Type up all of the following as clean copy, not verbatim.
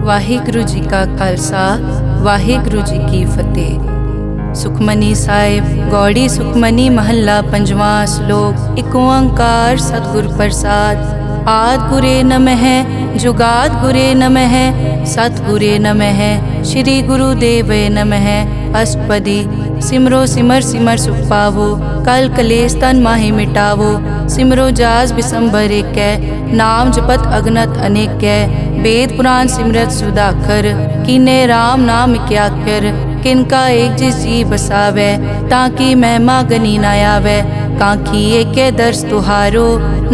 ਵਾਹਿਗੁਰੂ ਜੀ ਕਾ ਖਾਲਸਾ ਵਾਹਿਗੁਰੂ ਜੀ ਕੀ ਫਤਿਹ। ਸੁਖਮਨੀ ਸਾਹਿਬ ਗੌੜੀ ਸੁਖਮਨੀ ਮਹੱਲਾ ਪੰਜਵਾਂ ਸ਼ਲੋਕ। ਏਕ ਓੰਕਾਰ ਸਤਿਗੁਰ ਪ੍ਰਸਾਦ। ਆਦਿ ਗੁਰੇ ਨਮਹਿ ਜੁਗਾਦ ਗੁਰੇ ਨਮਹਿ ਸਤਿਗੁਰੇ ਨਮਹਿ ਸ਼੍ਰੀ ਗੁਰੂ ਦੇਵੇ ਨਮਹਿ। ਅਸ਼ਟਪਦੀ। सिमरो सिमर सिमर सुख पावो कल कलेस तन माहि मिटावो। सिमरो जास बिसंबर एकै नाम जपत अगनत अनेकै। वेद पुराण सिमरत सुधाकर कीने राम नाम क्याकर। किनका एक जिस जी बसावै ताकि महिमा गनी न आवै। कांखी एकै दर्श तुहारो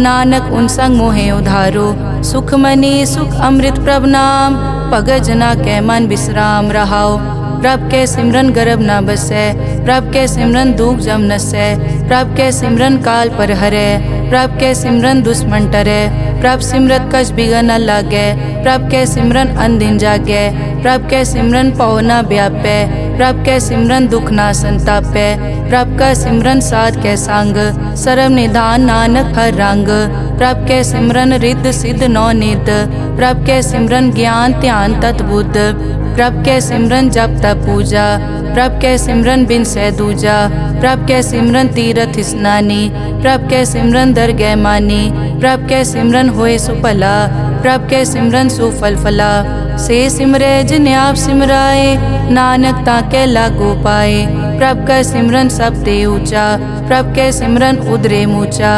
नानक उन संग मोहे उधारो। सुख मनी सुख अमृत प्रभ नाम भगत जना कै मन विश्राम रहाओ। प्रभ के सिमरन गर्भ न बसै प्रभ के सिमरन दुख जम नसै। प्रभ के सिमरन काल पर हरै प्रभ के सिमरन दुश्मन टरै। प्रभ सिमरत कछ बिगन न लागै प्रभ के सिमरन अनदिन जागै। प्रभ के सिमरन पौ न व्यापै प्रभ के सिमरन दुख न संतापै। प्रभ का सिमरन साध के संग सर्व निधान नानक हर रंग। प्रभ के सिमरन रिद्ध सिद्ध नौ निध प्रभ के सिमरन ज्ञान ध्यान तत बुद्ध। प्रभ के सिमरन जप तप पूजा प्रभ के सिमरन बिन सै दूजा। प्रभ के सिमरन तीरथ स्नानी प्रभ के सिमरन दरगह मानी। प्रभ के सिमरन होए सुफला प्रभ के सिमरन सुफल फला। से सिमरै जिन आप सिमराए नानक ताके लागो पाए। प्रभ का सिमरन सब ते ऊंचा प्रभ के सिमरन उदरे मूचा।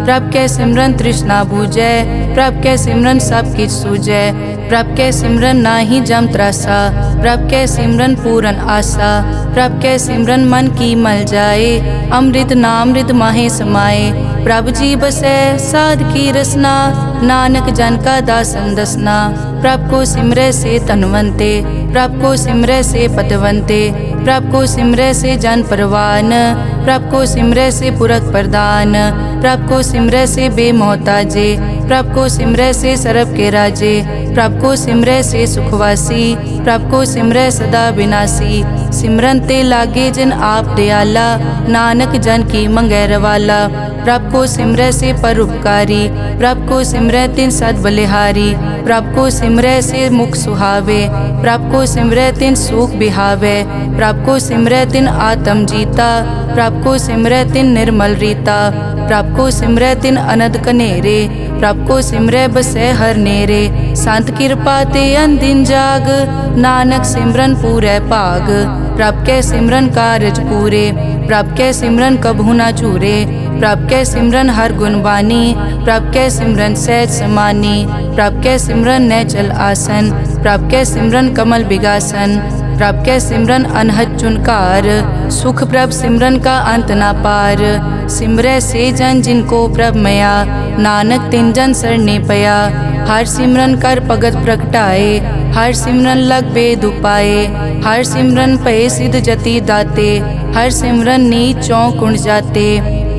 प्रभ के सिमरन तृष्णा बूझै प्रभ के सिमरन सब किछ सूझै। प्रभ के सिमरन नाही जम त्रासा प्रभ के सिमरन पूरन आसा। प्रभ के सिमरन मन की मल जाए अमृत नामृत माहे समाए। प्रभ जी बसै साध की रसना नानक जन का दासन दसना। प्रभ को सिमरै से धनवंते प्रभ को सिमरै से पतवंते। प्रभ को सिमरै से जन परवान प्रभ को सिमरै से पुरख प्रदान। प्रभ को सिमरै से बेमोहताजे प्रभ को सिमरै से सरब के राजे। प्रभ को सिमरै से सुखवासी प्रभ को सिमरै सदा विनाशी। सिमरन ते लागे जिन आप दयाला नानक जन की मंगै रवाला। प्रभ को सिमरै से परोपकारी प्रभ को सिमरै तिन सद बलिहारी। प्रभ को सिमरै से मुख सुहावे प्रभ को सिमरै तिन सुख बिहावे। प्रभ को सिमरै तिन आत्म जीता प्रभ को सिमरै तिन निर्मल रीता। प्रभ को सिमरै तिन अनद कनेरे प्रभ को सिमरै बसै हर नेरे। संत कृपा ते अनदिन जाग नानक सिमरन पूरै भाग। प्रभ के सिमरन कारज पूरे प्रभ के सिमरन कबहु न चूरे। प्रभ के सिमरन हर गुण बानी प्रभ के सिमरन सहज समानी। प्रभ के सिमरन नैचल आसन प्रभ के सिमरन कमल बिगासन। प्रभ के सिमरन अनहद चुनकार सुख प्रभ सिमरन का अंत ना पार। सिमरै से जन जिनको प्रभ मया नानक तिन जन सरने पया। हर सिमरन कर भगत प्रगटाए हर सिमरन लग बेद उपाए। हर सिमरन पए सिद्ध जति दाते हर सिमरन नीच चौं कुण जाते।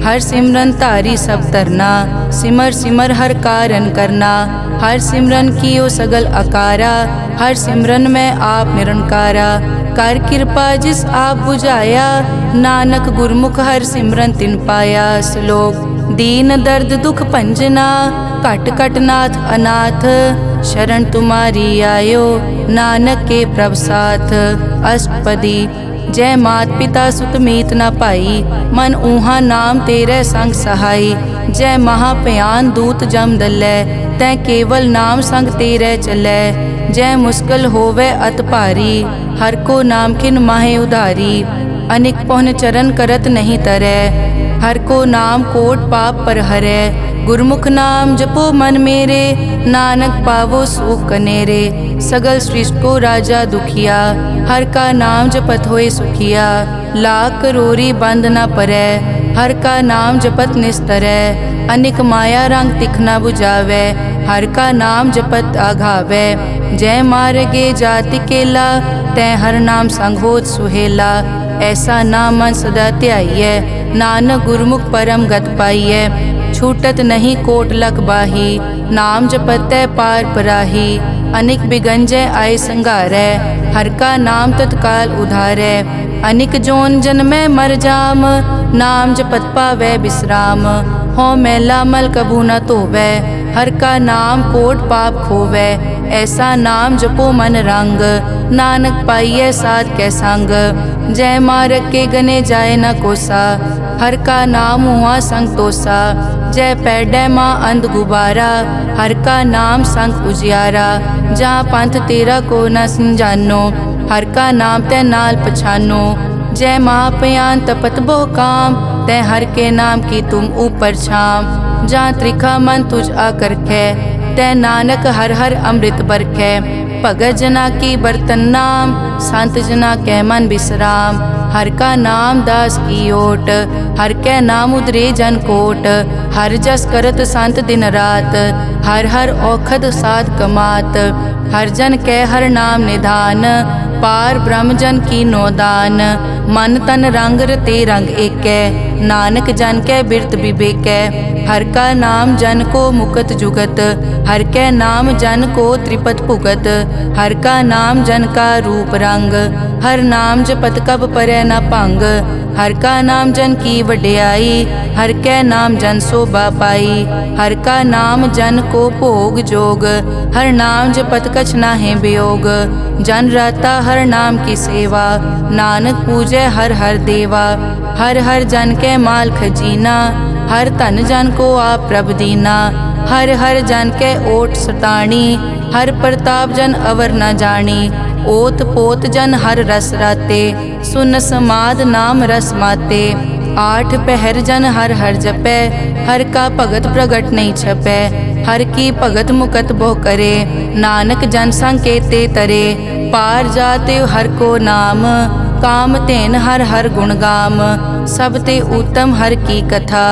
हर सिमरन तारी सब तरना सिमर सिमर हर कारण करना। हर सिमरन कियो सगल अकारा हर सिमरन में आप निरंकारा। कर कृपा जिस आप बुझाया नानक गुरमुख हर सिमरन तिन पाया। श्लोक। दीन दर्द दुख भंजना घट घट नाथ अनाथ। शरण तुम्हारी आयो नानक के प्रभ साथ। अष्टपदी। जय मात पिता सुत मीत न पाई मन ऊहा नाम तेरे संग सहाई। जय महाभयान दूत जम दलै तै केवल नाम संग तेरे चलै। जय मुश्किल होवे अत भारी हर को नाम खिन माहे उधारी। अनिक पौन चरण करत नहीं तरै हर को नाम कोट पाप पर हरै। गुरमुख नाम जपो मन मेरे नानक पावो सुख कनेरे। सगल सृष्टि को राजा दुखिया हर का नाम जपत होए सुखिया। लाख करोरी बंद न परै हर का नाम जपत निस्तरै। अनिक माया रंग तिखना बुझावै हर का नाम जपत आघावै। जय मार्गे जाति केला तै हर नाम संग होत सुहेला। ऐसा नाम मन सदा ध्याइयै नानक गुरमुख परम गत पाइयै। छूटत नहीं कोट लख बाही नाम जपतै पार पराही। अनिक बिगंजय आय संघारै हर का नाम तत्काल उधारै। अनिक जोन जन्मै मर जाम नाम जपत पावै विश्राम। हो मैला मल कबू न धोवै हर का नाम कोट पाप खोवै। ऐसा नाम जपो मन रंग, नानक पाइयै साध कै संग। जय मारग के गने जाए न कोसा, हर का नाम हुआ संग तोसा। जय पैडै माँ अंध गुबारा, हर का नाम संग उजियारा। जहाँ पंथ तेरा को न समझानो, हर का नाम तै नाल पछानो। जय महापयान तपत बहु काम, तै हर के नाम की तुम ऊपर छाम। जहाँ त्रिखा मन तुझ आकर कै, तै नानक हर हर अमृत बरखै। भगत जना की बर्तन नाम, संत जना कै मन विश्राम। हर का नाम दास की ओट, हर कै नाम उदरे जन कोट। हर जस करत संत दिन रात, हर हर औखद साध कमात। हर जन कै हर नाम निधान, पार ब्रह्म जन की नोदान। मन तन रंग रते रंग एकै, नानक जन कै बिरत विवेकै। हर का नाम जन को मुकत जुगत, हर कै नाम जन को त्रिपत भुगत। हर का नाम जन का रूप रंग, हर नाम जपत कब परै न भंग। हर का नाम जन की वड्याई, हर कै नाम जन शोभा पाई। हर का नाम जन को भोग जोग, हर नाम जपत कछ नाहि वियोग। जन राता हर नाम की सेवा, नानक पूजै हर हर देवा। हर हर जन कै माल खजीना, हर धन जन को आप प्रभ दीना। हर हर जन कै ओट सताणी, हर प्रताप जन अवर न जानी। ओत पोत जन हर रस राते, सुन समाद नाम रस माते। आठ पहर जन हर हर जपै, हर का भगत प्रगट नहीं छपै। हर की भगत मुकत बहु करे, नानक जन संकेते तरे। पार जाते हर को नाम, काम तेन हर हर गुण गाम। सब ते उत्तम हर की कथा,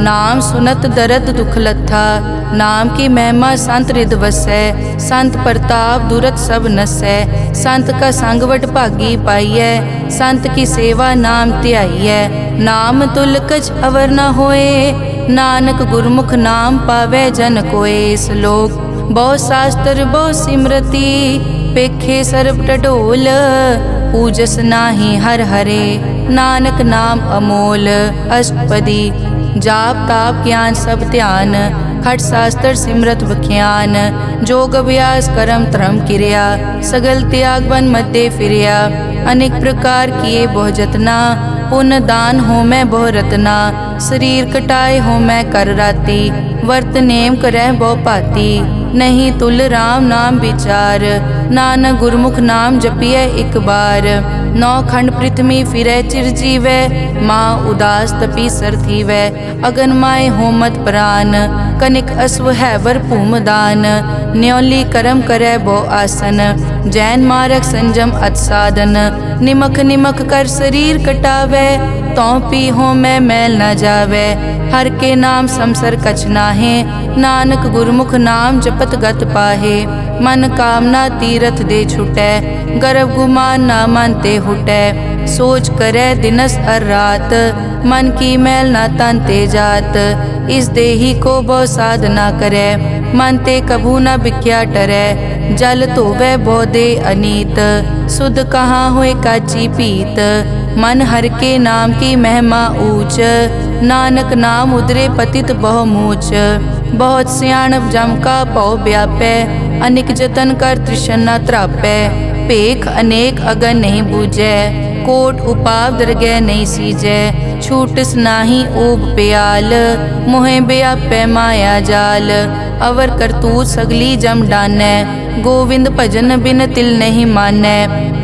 नाम सुनत दरद दुख लथा। नाम की महिमा संत रिद वसै, संत प्रताप दुरत सब नसै। संत का संगवट भागी पाइयै, संत की सेवा नाम ध्याइयै। नाम तुल कछ अवर न होए, नानक गुरमुख नाम पावै जन कोए। श्लोक बहु शास्त्र बहु सिमरति, पेखे सर्ब टडोल। पूजस नाही हर हरे, नानक नाम अमोल। अष्टपदी जाप ताप ज्ञान सब ध्यान, खट शास्त्र सिमरत विख्यान। जोग अभ्यास करम धर्म किरिया, सगल त्याग बन मध्य फिरिया। अनेक प्रकार किए बहु जतना, पुण्य दान हो मैं बहु रतना। शरीर कटाए हो मैं कर राती, वर्त नेम करह बहु पाती। नहीं तुल राम नाम विचार, नानक गुरमुख नाम जपिए एक बार। नौ खंड पृथ्वी फिरै चिर जीवै, माँ उदास तपी सर थीवै। अगन माय होमत प्राण, कनिक अश्व हैवर भूमदान। न्योली करम करै बहु आसन, जैन मारक संजम अत साधन। निमक निमक कर शरीर कटावै, तौ पी हो मैं मैल न जावै। हर के नाम समसर कछ नाहे, नानक गुरमुख नाम जपत गत पाहे। मन कामना तीरथ दे छुटै, गर्भ गुमान ना मन ते हुटै। सोच करै दिनस अर रात, मन की मैल ना तन ते जात। इस देही को बहु साधना करै, मन ते कभू न बिख्या टरै। जल धोवै बहु दे अनीत, सुध कहाँ होए काची पीत। मन हर के नाम की महिमा ऊंच, नानक नाम उदरे पतित बहु मूच। बहुत सियाणप जम का पौ व्यापै, अनेक जतन कर तृष्णा त्रापै। पेख अनेक अगन नहीं बूझै, कोट उपाव दरगह नहीं सीजै। छूटस नाही ऊब प्याल, मोहे व्यापै माया जाल। अवर करतूत सगली जम डानै, गोविंद भजन बिन तिल नहीं मानै।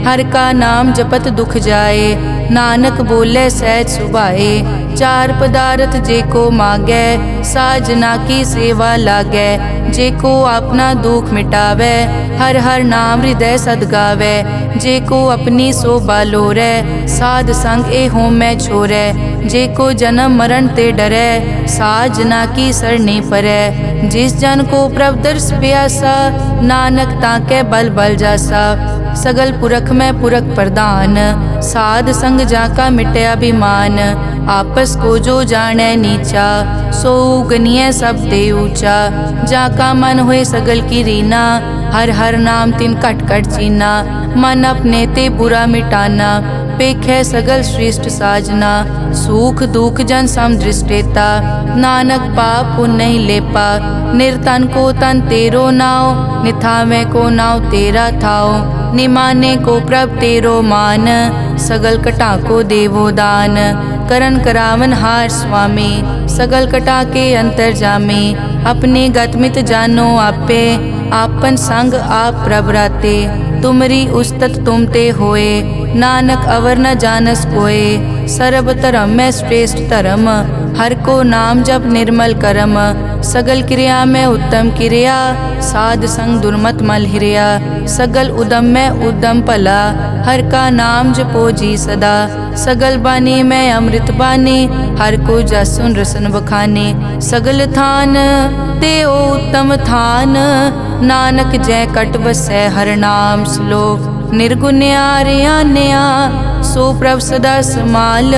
हर का नाम जपत दुख जाए, नानक बोले सहज सुभाए। चार पदार्थ जे को मांगै, साजना की सेवा लागै। जे को अपना दुख मिटावै, हर हर नाम हृदय सद गावै। जे को अपनी शोभा लोरै, साध संग ए हो मैं छोरै। जे को जन्म मरण ते डरै, साजना की सरनी परै। जिस जन को प्रभ दर्श प्यासा, नानक ताकै बल बल जासा। सगल पुरख में पुरख प्रधान, साध संग जाका मिटया अभिमान। आपस को जो जाने नीचा, सो गनिय सब ते ऊंचा। जाका मन होए सगल की रीना, हर हर नाम तिन कट कट चीना। मन अपने ते बुरा मिटाना, पेखै सगल श्रेष्ठ साजना, सुख दुख जन सम दृष्टेता, नानक पाप पुण्य नहीं लेपा, निर्तन को तन तेरो नाव, निथावे को नाव तेरा थाओ, निमाने को प्रभ तेरो मान, सगल कटा को देवो दान, करन करावन हार स्वामी, सगल कटा के अंतर जामे, अपने गतमित जानो आपे, आपन संग आप प्रभ राते, तुमरी उस्तत तुम ते होए, नानक अवर न जानस कोए, सर्ब धर्म में श्रेष्ठ धर्म, हर को नाम जप निर्मल करम, सगल क्रिया में उत्तम क्रिया, साध संग दुर्मत मल हिरिया, सगल उदम में उद्दम भला, हर का नाम जपो जी सदा, सगल बानी में अमृत बानी, हर को जस सुन रसन बखाने, सगल थान ते ओ उत्तम थान, नानक जय कट बसै हर नाम श्लोक, निर्गुण्या रियान्या सो प्रभ सदा समाल,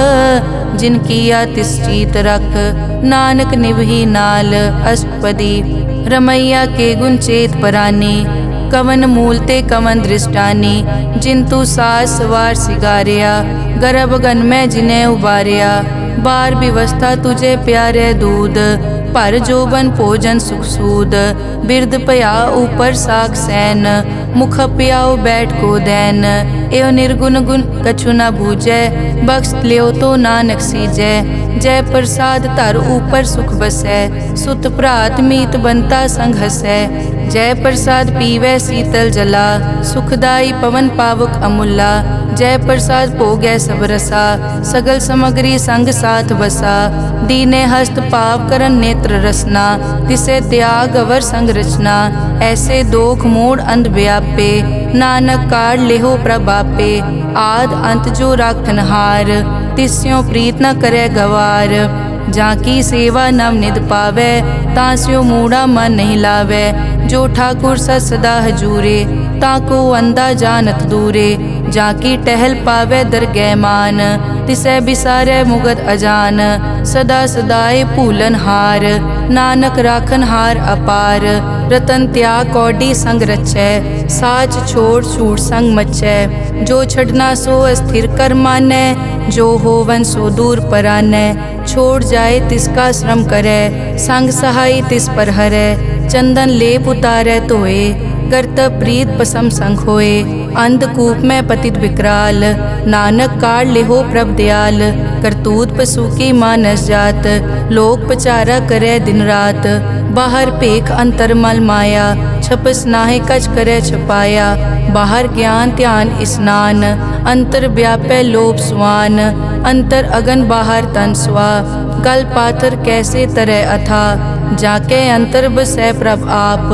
जिन किया तिस चीत रख, नानक निभही नाल, अष्टपदी रमैया के गुण चेत परानी, कवन मूल ते कवन दृष्टानी, जिंतु सास सवार सिगारिया, गर्भ गन में जिन्हें उबारिया, बार व्यवस्था तुझे प्यारे दूध, पर जोबन भोजन सुख सूद, बिरद पया ऊपर साख सैन, मुख प्याओ बैठ को दैन, एव निर्गुण गुण कछु न बूझै, बख्श लियो तो नानक सीजै, जय प्रसाद धर ऊपर सुख बसै, सुत भ्रात मीत बनता संग हसै, जय प्रसाद पीवै शीतल जला, सुखदाई पवन पावक अमूला, जय प्रसाद भोगै सब रसा, सगल समग्री संग साथ बसा, दीने हस्त पाव करन नेत्र रसना, तिसे त्याग अवर संग रचना, ऐसे दोख मूढ़ अंध व्यापे, नानक काढ़ लेहो प्रभापे, आद अंत जो राखन हार, तिस्यों प्रीत न करे गवार, जाकी सेवा नव निध पावै, तास्यो मूढ़ा मन नहीं लावै, जो ठाकुर सदा हजूरे, ताको अंधा जानत दूरे, जाकी टहल पावै दरगह मान, तिसै बिसारै मुगद अजान, सदा सदाए भूलन हार, नानक राखन हार अपार, रतन त्याग कौडी संग रचै, साच छोड़ छूट संग मचै, जो छड़ना सो अस्थिर कर मानै, जो होवन सो दूर परानै, छोड़ जाए तिसका श्रम करै, संग सहाय तिस पर हरै, चंदन लेप उतारै धोए, करत प्रीत पसम संग होए, अंधकूप में पतित विकराल, नानक काढ़ लेहो प्रभ दयाल, करतूत पशु की मानस जात, लोक पचारा करे दिन रात, बाहर पेख अंतर मल माया, छपस नाहे कछ करे छपाया, बाहर ज्ञान ध्यान स्नान, अंतर व्यापै लोभ स्वान, अंतर अगन बाहर तन स्वा, गल पाथर कैसे तरह अथा, जाके अंतर बसै प्रभ आप,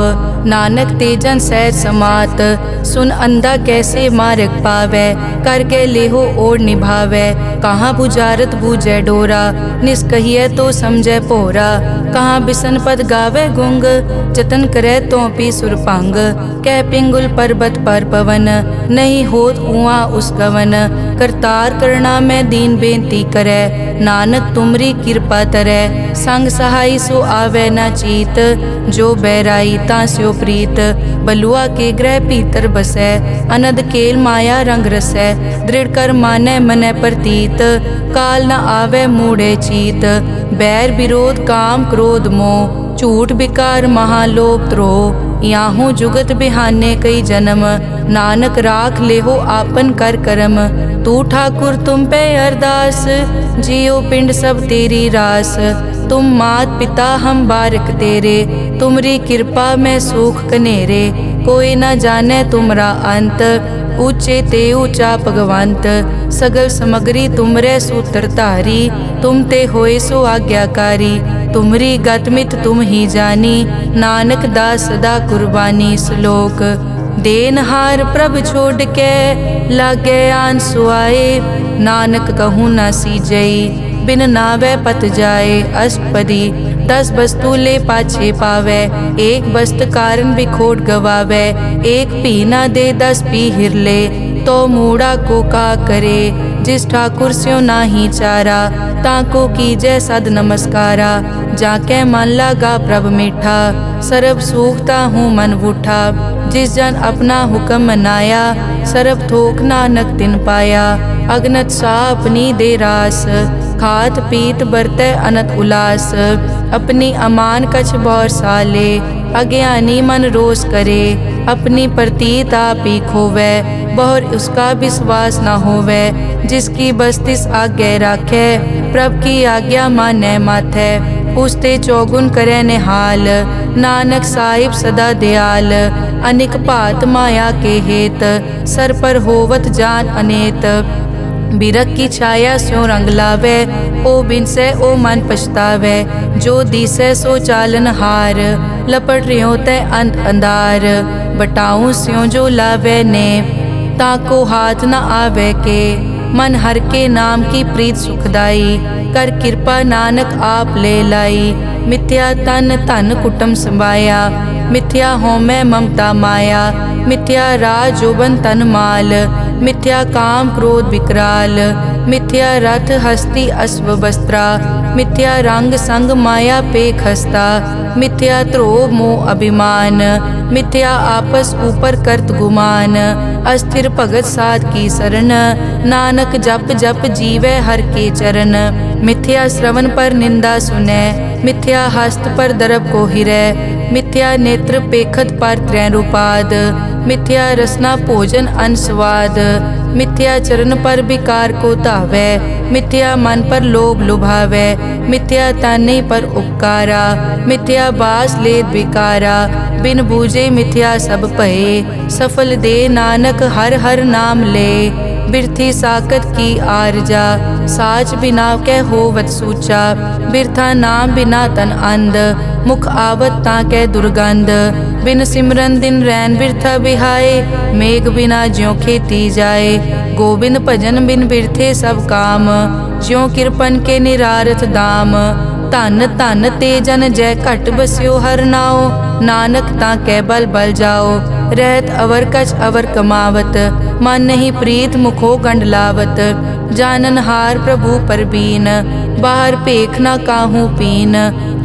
नानक तेजन सहज समात, सुन अंधा कैसे मार्ग पावै, करके लेहो और निभावै, कहाँ बुझारत बूझै डोरा, निष्कहिए तो समझै पोरा, कहाँ बिसन पद गावे गुंग, जतन करे तो पी सुरभंग, कह पिंगुल पर्वत पर पवन, नहीं होत उआ उस गवन, करतार करना में दीन बेनती करे, नानक तुमरी कृपा तरै, संग सहाय सो आवे न चीत, जो बैराई तास्यो प्रीत, बलुआ के ग्रह भीतर बसै, अनद केल माया रंग रसै, दृढ़ कर मानै मनै प्रतीत, काल न आवे मूढ़े चीत, बैर विरोध काम क्रोध मोह, झूठ विकार महालोभ द्रोह, याहू जुगत बिहाने कई जन्म, नानक राख लेहो आपन कर करम, तू ठाकुर तुम पे अरदास, जियो पिंड सब तेरी रास, तुम मात पिता हम बारिक तेरे, तुमरी कृपा में सुख कनेरे, कोई न जाने तुमरा अंत, ऊंचे ते ऊंचा भगवंत, सगल समग्री तुमरे सूत्र धारी, तुम ते होए सो आज्ञाकारी, तुमरी गतमित तुम ही जानी, नानक दास सदा कुर्बानी। श्लोक देनहार प्रभ छोड़ के लागे आन सुआए, नानक कहूँ न सीजई बिन नावे पत जाए। अष्टपदी 10 वस्तु ले पाछे पावे, एक वस्त कारण बिखोट गवावे, एक पी ना दे 10 पी हिरले, तो मूढ़ा को का करे, जिस ठाकुर स्यो नाही चारा, ताको कीजै सद नमस्कारा। जाके मन लागा प्रभ मीठा, सरब सूखता हूँ मन बूठा। जिस जन अपना हुक्म मनाया, सरब थोक नानक तिन पाया। अगनत सा अपनी दे रास, खात पीत बरतै अनत उलास। अपनी अमान कछ बौर साले, अज्ञानी मन रोस करे। अपनी प्रतीत आप ही खोवै, बहुर उसका विश्वास न होवै। जिसकी बस्तिस आज्ञा राखै, प्रभ की आज्ञा मानै माथै। उसते चौगुन करे निहाल, नानक साहिब सदा दयाल। अनिक भात माया के हेत, सर पर होवत जान अनेत। बिरख की छाया स्यों रंग लावे, ओ बिनसे ओ मन पछतावे। जो दिसै सो चालन हार, लपट रियो तै अंत अंधार। बटाऊं स्यों जो लावे ने, ताको हाथ न आवे के। मन हर के नाम की प्रीत सुखदाई, कर कृपा नानक आप ले लाई। मिथ्या तन धन कुटुम संभाया, मिथ्या होमै ममता माया। मिथ्या राज जोबन तन माल, मिथ्या काम क्रोध विकराल। मिथ्या रथ हस्ती अश्व वस्त्रा, मिथ्या रंग संग माया पे खस्ता। मिथ्या ध्रोह मोह अभिमान, मिथ्या आपस ऊपर करत गुमान। अस्थिर भगत साध की शरण, नानक जप जप जीवै हर के चरण। मिथ्या श्रवण पर निंदा सुनै, मिथ्या हस्त पर दरब को हिरै। मिथ्या नेत्र पेखत पर त्रैरूपाद, मिथ्या रसना भोजन अन स्वाद। मिथ्या चरण पर विकार को धावै, मिथ्या मन पर लोभ लुभावै। मिथ्या ताने पर उपकारा, मिथ्या बास लेत विकारा। बिन बूझे मिथ्या सब भये, सफल दे नानक हर हर नाम ले। बिरथी साकत की आरजा, साच बिना कै होवत सूचा। बिरथा नाम बिना तन अंध, मुख आवत ताकै दुर्गंध। बिन सिमरन दिन रैन बिरथा बिहाए, मेघ बिना ज्यों खेती जाए। गोविंद भजन बिन बिरथे सब काम, ज्यों किरपन के निरारथ दाम। धन धन ते जन जय घट बस्यो हर नाओ, नानक ताकै बल बल जाओ। रहत अवर कछ अवर कमावत, मन नहीं प्रीत मुखो गंड लावत। जानन हार प्रभु परबीन, बाहर पेख न काहू पीन।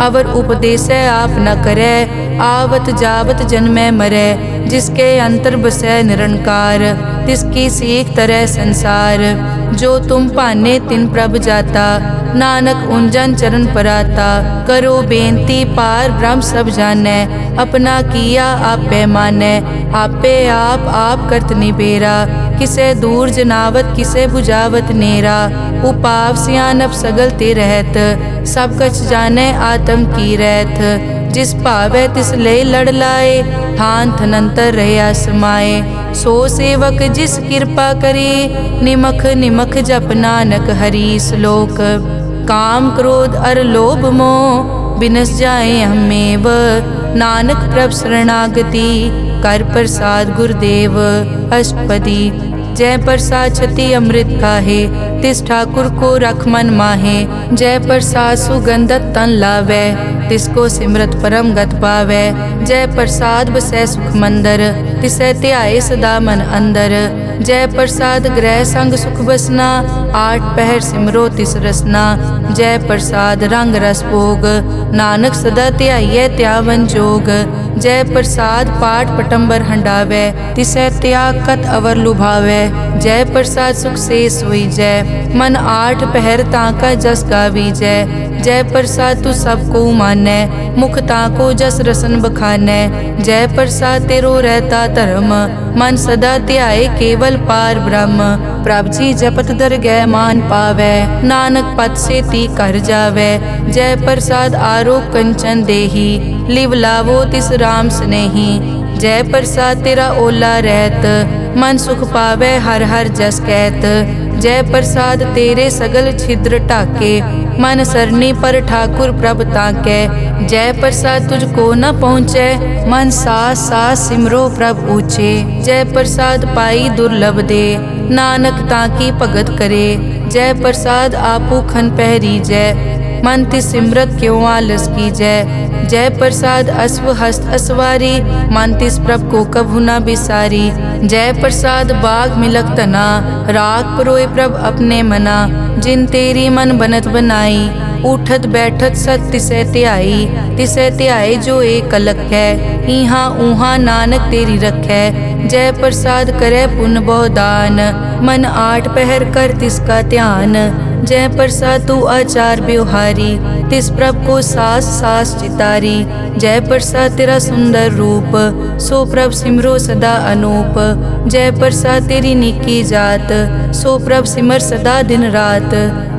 अवर उपदेसै आप न करै, आवत जावत जन्मै मरै। जिसके अंतर बसै निरंकार, तिसकी सीख तरह संसार। जो तुम भाने तिन प्रभ जाता, नानक उंजन चरण पराता। करो बेनती पार ब्रह्म सब जानै, अपना किया आपे मानै। आपे आप करत निबेरा, किसे दूर जनावत किसे बुझावत नेरा। उपाव सियानप सगल ते रहत, सब कछ जानै आत्म की रहत। जिस भावै तिस ले लड़ लाए, थान थनंतर रहया समाए। सो सेवक जिस कृपा करे, निमख निमख जप नानक हरि श्लोक। काम क्रोध अर लोभ मोह, बिनस जाए हमेव। नानक प्रभ शरणागति, कर प्रसाद गुरुदेव। अष्टपदी। जय प्रसाद छति अमृत काहे, तिस ठाकुर को रख मन माहे। जय प्रसाद सुगंधत तन लावै, तिसको सिमरत परम गत पावै। जय प्रसाद बसै सुख मंदर, तिसै ध्याए सदा मन अंदर। जय प्रसाद ग्रह संग सुख बसना, आठ पहर सिमरो तिस रसना। जय प्रसाद रंग रस भोग, नानक सदा ध्याइयै त्यावन जोग। जय प्रसाद पाठ पटंबर हंडावै, तिसै त्याग कत अवर लुभावै। जय प्रसाद सुख से सोई जय, मन आठ पहर ताका जस गावी जय। जय प्रसाद तू सबको मानै, मुख ताको जस रसन बखानै। जय प्रसाद तेरो रहता धर्म, मन सदा ध्याए केवल पार ब्रह्म। प्रभ जी जपत दरगह मान पावै, नानक पद से ती कर जावै। जय प्रसाद आरोग कंचन देही, लिव लावो तिस राम स्नेही। जय प्रसाद तेरा ओला रहत, मन सुख पावै हर हर जस कहत। जय प्रसाद तेरे सगल छिद्र ढाके, मन सरनी पर ठाकुर प्रभ ताकै। जय प्रसाद तुझको न पहुँचै, मन सास सास सिमरो प्रभ ऊँचे। जय प्रसाद पाई दुर्लभ दे, नानक ताकी भगत करे। जय प्रसाद आपू खन पहरी जय, मन तिस सिमरत क्यों आलस की जय। जय प्रसाद अश्व हस्त असवारी, मन तिस प्रभ को कभु न बिसारी। जय प्रसाद बाघ मिलक तना, राख परोए प्रभ अपने मना। जिन तेरी मन बनत बनाई, उठत बैठत सत तिसै ध्याई। तिसै ध्याए जो एक अलख है, इहाँ ऊहाँ नानक तेरी रखै। जय प्रसाद करे पुन बहु दान, मन आठ पहर कर तिसका ध्यान। जय प्रसाद तू आचार व्यवहारी, तिस प्रभ को सास सास चितारी। जय प्रसाद तेरा सुंदर रूप, सो प्रभ सिमरो सदा अनूप। जय प्रसाद तेरी निकी जात, सो प्रभ सिमर सदा दिन रात।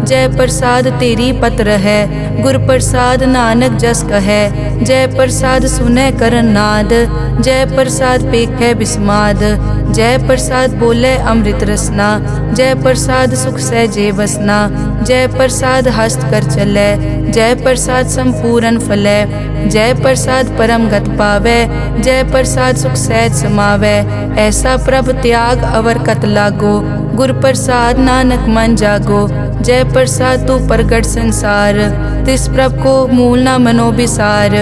जय प्रसाद तेरी पत्र है, गुर प्रसाद नानक जस कहे। जय प्रसाद सुनै करन नाद, जय प्रसाद पेखै बिस्माद। जय प्रसाद बोले अमृत रसना, जय प्रसाद सुख सहजे बसना। जय प्रसाद हस्त कर चलै, जय प्रसाद संपूर्ण फलै। जय प्रसाद परम गत पावै, जय प्रसाद सुख सहज समावै। ऐसा प्रभ त्याग अवर कत लागो, गुर प्रसाद नानक मन जागो। जय प्रसाद तू प्रगट संसार, तिस प्रभ को मूल न मनो बिसार।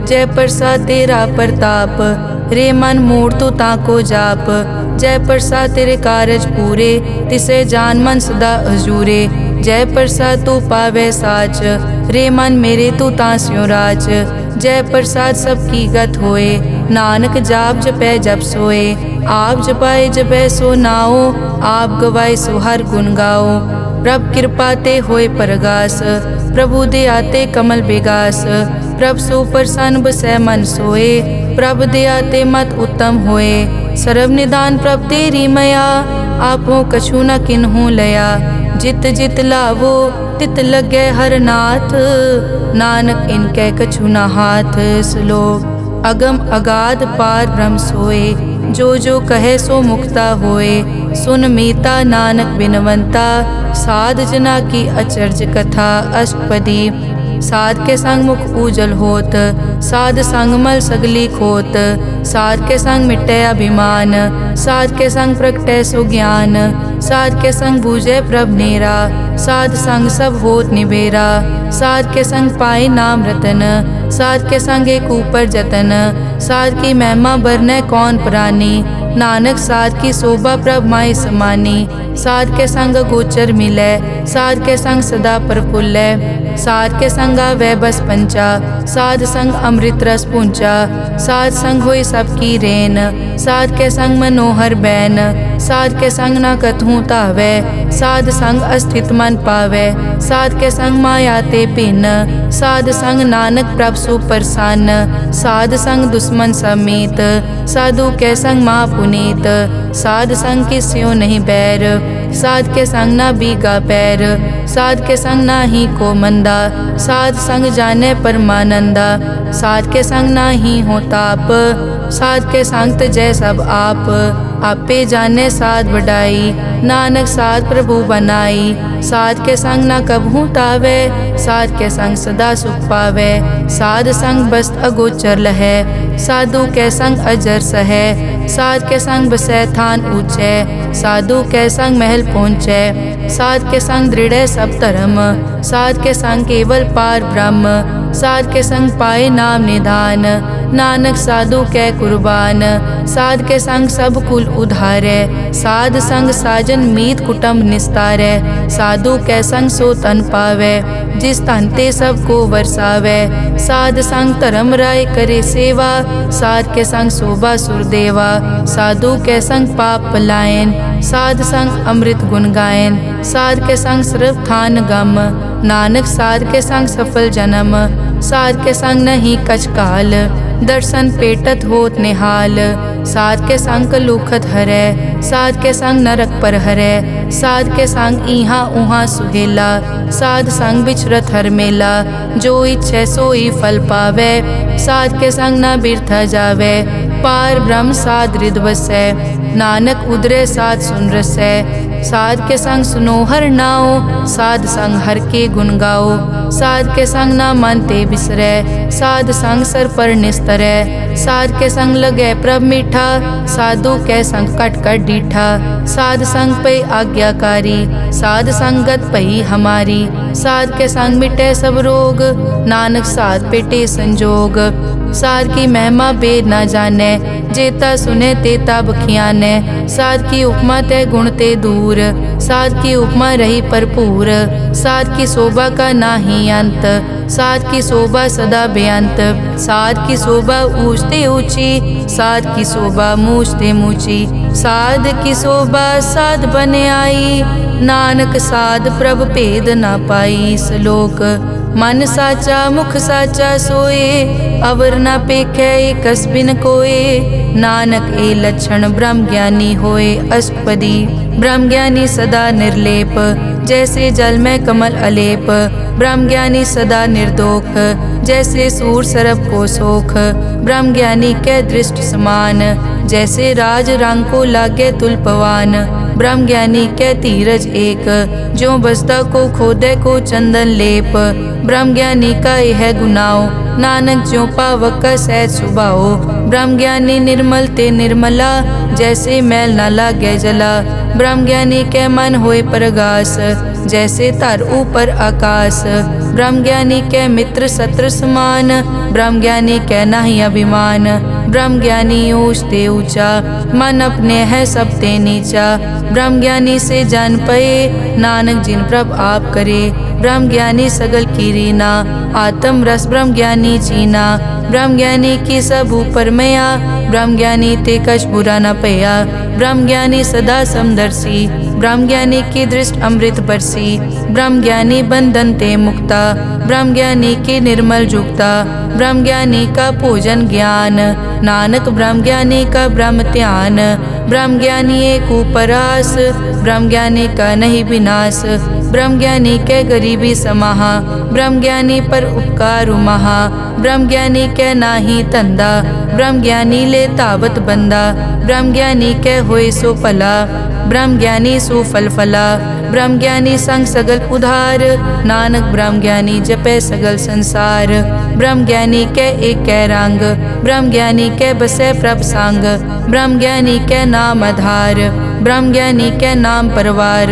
जय प्रसाद तेरा प्रताप, रे मन मोड़ तो ताको जाप। जय प्रसाद तेरे कारज पूरे, तिसे जान मन सदा अजूरे। जय प्रसाद तू पावे साच, रे मन मेरे तू तास्यो राच। जय प्रसाद सबकी गत होए, नानक जाप जपै जप सोए। आप जपाए जपै सो नाओ, आप गवाए सो हर गुण गाओ। प्रभ कृपा ते होए परगास, प्रभु दे आते कमल बेगास। प्रभ सो प्रसन्न बसै मन सोए, प्रभ दे आते मत उत्तम होए। सर्व निदान प्रभ तेरी मया, आपो कछु न किन्हु लया। जित जित लावो तित लगे हर नाथ, नानक इनके कछु न हाथ। श्लोक अगम अगाध पार ब्रह्म सोए, जो जो कहे सो मुक्ता होए। सुन मीता नानक बिनवंता, साध जना की अचर्ज कथा। अष्टपदी साध के संग मुख उजल होत, साध संग मल सगली खोत। साध के संग मिटे अभिमान, साध के संग प्रगटे सो ज्ञान। साध के संग बूझे प्रभ नेरा, साध संग सब होत निबेरा। साध के संग पाए नाम रतन, साध के संग एक ऊपर जतन। साध की महिमा बरने कौन प्राणी, नानक साध की शोभा प्रभ माई समानी। साध के संग गोचर मिलै, साध के संग सदा प्रफुल्लै। साध के संग आवे बस पंचा, साध संग अमृत रस पूंचा। साध संग होई सबकी रेन, साध के संग मनोहर बैन। साध के संग न कथूं तावै, साध संग अस्थित मन पावै। साध के संग माया ते भिन्न, साध संग नानक प्रभ सुप्रसन्न। साध संग दुश्मन समीत, साधु के संग महा पुनीत। साध संग किस्यो नहीं बैर, साध के संग ना बीगा पैर। साध के संग ना ही को मंदा, साध संग जाने परमानंदा। साध के संग ना ही हो ताप, साध के संग तजै सब आप। आपे जाने साध बढ़ाई, नानक साध प्रभु बनाई। साध के संग ना कबहू तावै, साध के संग सदा सुख पावै। साध संग बस्त अगोचर लहै, साधु के संग अजर सहै। साध के संग बसै थान ऊंचै, साधु के संग महल पहुँचै। साध के संग दृढ़ सब धर्म, साध के संग केवल पार ब्रह्म। साध के संग पाए नाम निधान, नानक साधु कै कुर्बान। साध के संग सब कुल उधारै, साध संग साजन मीत कुटुंब निस्तारै। साधु कै संग सो तन पावै, जिस तन ते सब को वरसावै। साध संग धर्म राय करे सेवा, साध के संग शोभा सुरदेवा। साधु के संग पाप पलायन, साध संग अमृत गुण गायन। साध के संग सर्व थान गम, नानक साध के संग सफल जन्म। साध के संग नहीं कछ काल, दर्शन पेटत होत निहाल। साध के संग कलुखत हरै, साध के संग नरक पर हरै। साध के संग इहाँ उहाँ सुहेला, साध संग बिछरत हर मेला। जो इच्छै सोई फल पावै, साध के संग न बिरथा जावै। पार ब्रह्म साध हृद बसै, नानक उदरे साध सुन रसै। साध के संग सुनो हर नाओ, साध संग हर के गुण गाओ। साध के संग ना मन ते बिसरै, साध संग सर पर निस्तर तरह। साध के संग लगे प्रभ मीठा, साधु के संग कट कट डीठा। साध संग पे आज्ञाकारी, साध संगत पई हमारी। साध के संग मिटे सब रोग, नानक साध पेटे संजोग। साध की महिमा बेद न जाने, जेता सुने तेता बखियाने। साध की उपमा ते गुण ते दूर, साध की उपमा रही भरपूर। साध की शोभा का नाही अंत, साध की शोभा सदा बेअंत। साध की शोभा ऊंचते ऊंची, साध की शोभा मूछते मूची। साध की शोभा साध बने आई, नानक साध प्रभ भेद ना पाई। श्लोक मन साचा मुख साचा सोए, अवर ना पेखे एकस बिन कोए। नानक ए लक्षण ब्रह्म ज्ञानी होए। अष्टपदी ब्रह्म ज्ञानी सदा निर्लेप, जैसे जल में कमल अलेप। ब्रह्म ज्ञानी सदा निर्दोख, जैसे सूर सरब को सोख। ब्रह्म ज्ञानी के दृष्टि समान, जैसे राज रंग को लागे तुलपवान। ब्रह्म ज्ञानी के धीरज एक, जो बसता को खोदे को चंदन लेप। ब्रह्म ज्ञानी का यह गुनाओ, नानक ज्यों पावक का सहज सुभाओ। ब्रह्म ज्ञानी निर्मल ते निर्मला, जैसे मैल न लागे जला। ब्रह्म ज्ञानी के मन होए प्रगास, जैसे तार ऊपर आकाश। ब्रह्म ज्ञानी के मित्र शत्रु समान, ब्रह्म ज्ञानी के नाही अभिमान। ब्रह्म ज्ञानी ऊंच ते ऊंचा, मन अपने है सब ते नीचा। ब्रह्म ज्ञानी से जान पए, नानक जिन प्रभ आप करे। ब्रह्म ज्ञानी सगल की रीना, आत्म रस ब्रह्म ज्ञानी जीना। ब्रह्म ज्ञानी की सब ऊपर मया, ब्रह्म ज्ञानी ते कछ बुरा न पया। ब्रह्म ज्ञानी सदा समदर्शी, ब्रह्म ज्ञानी की दृष्टि अमृत बरसी। ब्रह्म ज्ञानी बंधन ते मुक्ता, ब्रह्म ज्ञानी की निर्मल जुक्ता। ब्रह्म ज्ञानी का पूजन ज्ञान, नानक ब्रह्म ज्ञानी का ब्रह्म ध्यान। ब्रह्म ज्ञानी एक उपरास, ब्रह्म ज्ञानी का नहीं विनाश। ब्रह्म ज्ञानी के गरीबी समाहा, ब्रह्म ज्ञानी पर उपकार महा। ब्रह्म ज्ञानी के नाही धंधा, ब्रह्म ज्ञानी ले तावत बंदा। ब्रह्म ज्ञानी के होए सो फला, ब्रह्म ज्ञानी सो फल फला। ब्रह्म ज्ञानी संग सगल उधार, नानक ब्रह्म ज्ञानी जपे सगल संसार। ब्रह्म ज्ञानी के एक कै रंग, ब्रह्म ज्ञानी के बसे प्रभ संग। ब्रह्म ज्ञानी के नाम आधार, ब्रह्म ज्ञानी के नाम परवार।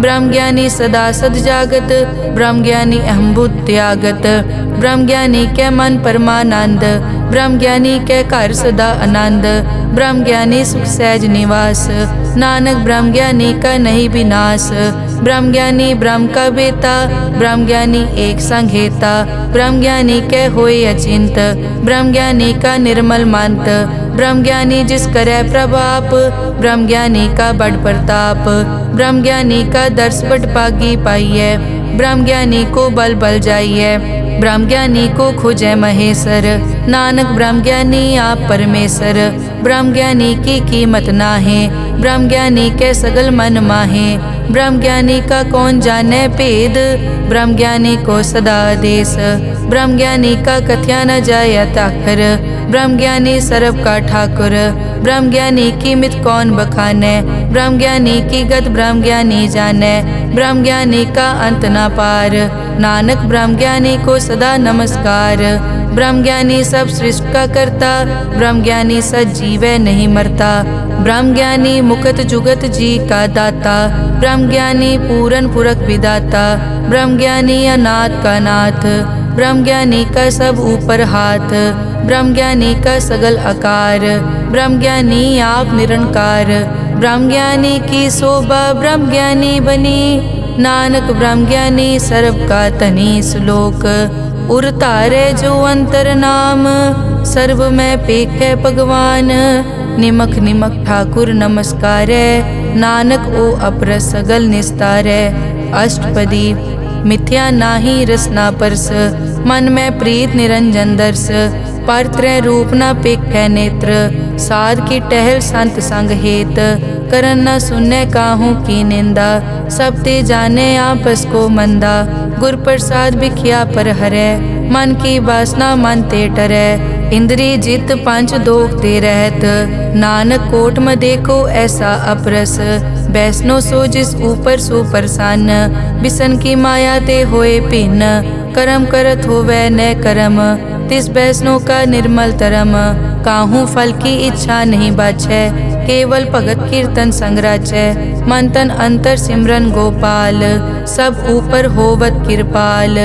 ब्रह्म ज्ञानी सदा सद जागत, ब्रह्म ज्ञानी अहम बुद्धि त्यागत। ब्रह्म ज्ञानी के मन परमानंद, ब्रह्म ज्ञानी के घर सदा आनंद। ब्रह्म ज्ञानी सुख सहज निवास, नानक ब्रह्म ज्ञानी का नहीं विनाश। ब्रह्म ज्ञानी ब्रह्म का बेटा, ब्रह्म ज्ञानी एक संग हेता। ब्रह्म ज्ञानी के होए अचिंत, ब्रह्म ज्ञानी का निर्मल मंत। ब्रह्म ज्ञानी जिस करे प्रभाप, ब्रह्म ज्ञानी का बड़ प्रताप। ब्रह्म ज्ञानी का दर्श बड़ पागी पाइए, ब्रह्म ज्ञानी को बल बल जाइए। ब्रह्म ज्ञानी को खोजे महेश्वर, नानक ब्रह्म ज्ञानी आप परमेश्वर। ब्रह्म ज्ञानी की कीमत नाहे, ब्रह्म ज्ञानी के सगल मन माहे। ब्रह्म ज्ञानी का कौन जाने भेद, ब्रह्म ज्ञानी को सदा आदेश। ब्रह्म ज्ञानी का कथ्या न जाय ताखर, ब्रह्म ज्ञानी सर्व का ठाकुर। ब्रह्म ज्ञानी की मित कौन बखाने, ब्रह्म ज्ञानी की गत ब्रह्म ज्ञानी जाने। ब्रह्म ज्ञानी का अंत न पार, नानक ब्रह्म ज्ञानी को सदा नमस्कार। ब्रह्म ज्ञानी सब सृष्टि का करता, ब्रह्म ज्ञानी सजीवै नहीं मरता। ब्रह्म ज्ञानी मुकत जुगत जी का दाता, ब्रह्म ज्ञानी पूरन पुरख विदाता। ब्रह्म ज्ञानी अनाथ का नाथ, ब्रह्म ज्ञानी का सब ऊपर हाथ। ब्रह्म ज्ञानी का सगल आकार, ब्रह्म ज्ञानी आप निरंकार। ब्रह्म ज्ञानी की शोभा ब्रह्म ज्ञानी बनी, नानक ब्रह्म ज्ञानी सर्व का धनी। श्लोक उर तारे जो अंतर नाम, सर्व में पेखे भगवान। निमक निमक ठाकुर नमस्कारे, नानक ओ अपर सगल निस्तारे। अष्टपदी मिथ्या नाही रसना परस, मन में प्रीत निरंजन दर्श। पर त्रय रूप न पेखे नेत्र, साध की टहल संत संग हेत। करन न सुनने काहू की निंदा, सब ते जाने आपस को मंदा। गुर प्रसाद बिखिया पर हरै, मन की वासना मन ते टरै। इंद्री जित पंच दोख ते रहत, नानक कोट में देखो ऐसा अपरस। वैष्णो सो जिस ऊपर सो प्रसन्न, बिसन की माया ते होए भिन्न। कर्म करत होवे न कर्म, तिस वैष्णो का निर्मल तरम, काहू फल की इच्छा नहीं बाछै। केवल भगत कीर्तन संग राचै, मन तन अंतर सिमरन गोपाल, सब ऊपर होवत कृपाल।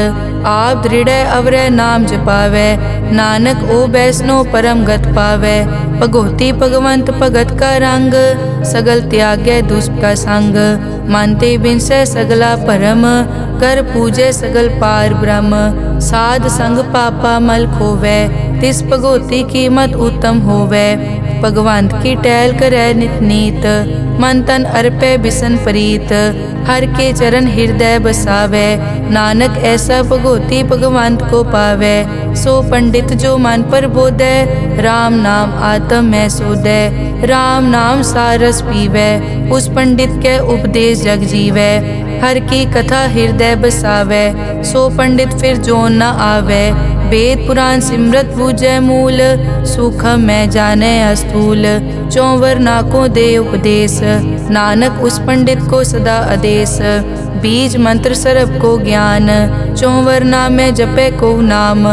आप दृढ़ अवरय नाम जपावै, नानक ओ वैष्णो परम गत पावै। भगोती भगवंत भगत का रंग, सगल त्यागै दुष्ट का संग। मानते बिनसै सगला परम, कर पूजै सगल पार ब्रह्म। साध संग पापा मल खोवै, तिस भगोती कीमत उत्तम होवै। भगवंत की टहल करै नित नीत, मन तन अर्पै बिसन प्रीत। हर के चरण हृदय बसावै, नानक ऐसा भगोती भगवंत को पावै। सो पंडित जो मन पर बोधै, राम नाम आत्म में सोधै। राम नाम सारस पीवै, उस पंडित के उपदेश जग जीवै। हर की कथा हृदय बसावै, सो पंडित फिर जोन न आवै। वेद पुराण सिमरत बूझै मूल, सूखम मैं जाने अस्थूल। चौवर नाकों दे उपदेश, नानक उस पंडित को सदा आदेश। बीज मंत्र सरब को ज्ञान, चौवर नाम में जपे को नाम।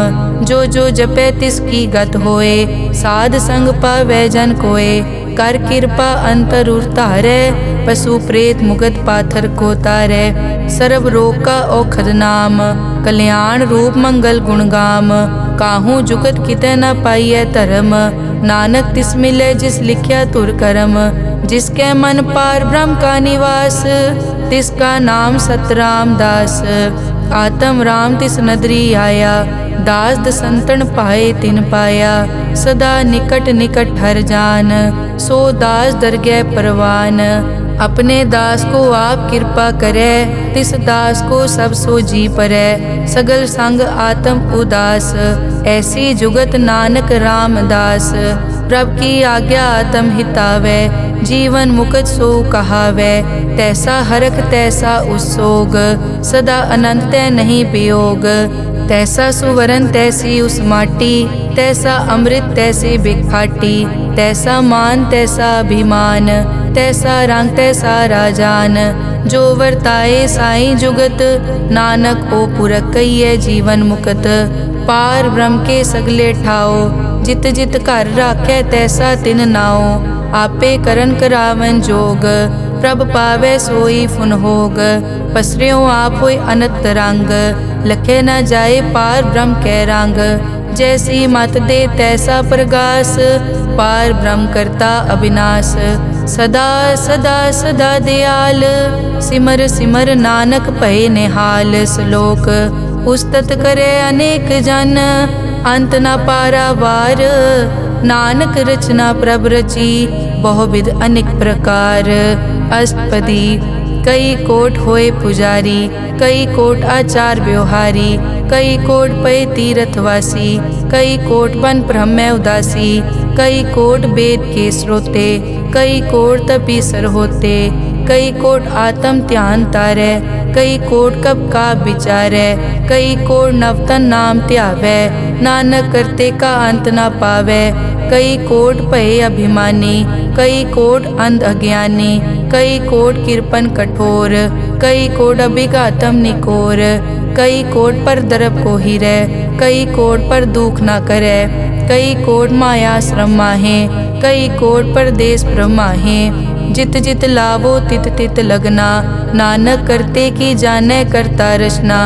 जो जो जपे तिसकी गत होए, साध संग पावै जन कोए। कर कृपा अंतर उतारै, पशु प्रेत मुगत पाथर को तारै। सर्व रोग का औखद नाम, कल्याण रूप मंगल गुणगाम। काहू जुगत कितै न पाइयै धर्म, नानक तिस मिलै जिस लिख्या तुर करम। जिसके मन पार ब्रह्म का निवास, तिसका नाम सतराम दास। आत्म राम तिस नदरी आया, दास दसंतन पाए तिन पाया। सदा निकट निकट हर जान, सो दास दरगह परवान। अपने दास को आप कृपा करे, तिस दास को सब सो जी परै। सगल संग आत्म उदास, ऐसी जुगत नानक रामदास। प्रभ की आज्ञा आत्म हितावै, जीवन मुकत सो कहावै। तैसा हरख तैसा उसोग, सदा अनंत तै नहीं वियोग। तैसा सुवरन तैसी उस माटी, तैसा अमृत तैसी बिखाटी। तैसा मान तैसा अभिमान, तैसा रंग तैसा राजान। जो वर्ताए साई जुगत, नानक ओ पुरख कहिए जीवन मुकत। पार ब्रह्म के सगले ठाओ, जित जित घर राखै तैसा तिन नाओ। आपे करन करावन जोग, प्रभ पावै सोई फुन होग। पसरियों आप होय अनंत रंग, लखे न जाए पार ब्रह्म कै रंग। जैसी मत दे तैसा प्रगास, पार ब्रह्म करता अविनाश। सदा सदा सदा दयाल, सिमर सिमर नानक भय निहाल। श्लोक उस्तत करे अनेक जन, अंत न पारावार। नानक रचना प्रभ रची, बहुविध अनेक प्रकार। अष्टपदी कई कोट होए पुजारी, कई कोट आचार व्यवहारी। कई कोट पय तीर्थवासी, कई कोट वन ब्रह्म उदासी। कई कोट वेद के स्रोते, कई कोट तपीसर होते। कई कोट आत्म ध्यान तारै, कई कोट कब का विचारै। कई कोट नवतन नाम ध्यावै, नानक करते का अंत न पावै। कई कोट भय अभिमानी, कई कोट अंध अज्ञानी। कई कोट कृपन कठोर, कई कोट अभिघातम निकोर। कई कोट पर दरब को हिरै, कई कोट पर दुख न करै। कई कोट माया श्रम माहे, कई कोट परदेश ब्रह्माहे। जित जित लावो तित तित लगना, नानक करते की जानै करता रचना।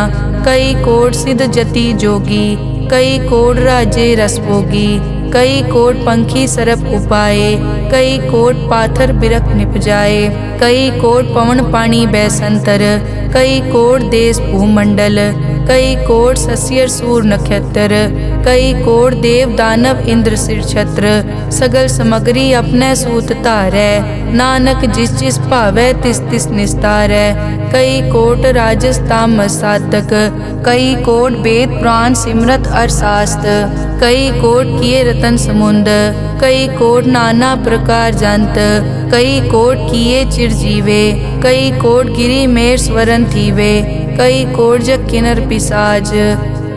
कई कोट सिद्ध जति जोगी, कई कोट राजे रस भोगी। कई कोट पंखी सरप उपाए, कई कोट पाथर बिरख निप जाए। कई कोट पवन पानी बैसंतर, कई कोट देश भूमंडल। कई कोट सस्यर सूर नक्षत्र, कई कोट देव दानव इंद्र सिर छत्र। सगल समग्री अपने सूत धारै, नानक जिस जिस भावै तिस तिस निस्तारै। कई कोट राजस तामस साधक, कई कोट वेद पुराण सिमरत अर्थशास्त्र। कई कोट किए रतन समुंद, कई कोट नाना प्रकार जंत। कई कोट किए चिरजीवे, कई कोट गिरी मेर स्वरन थीवे। कई कोट जग किनर पिसाज,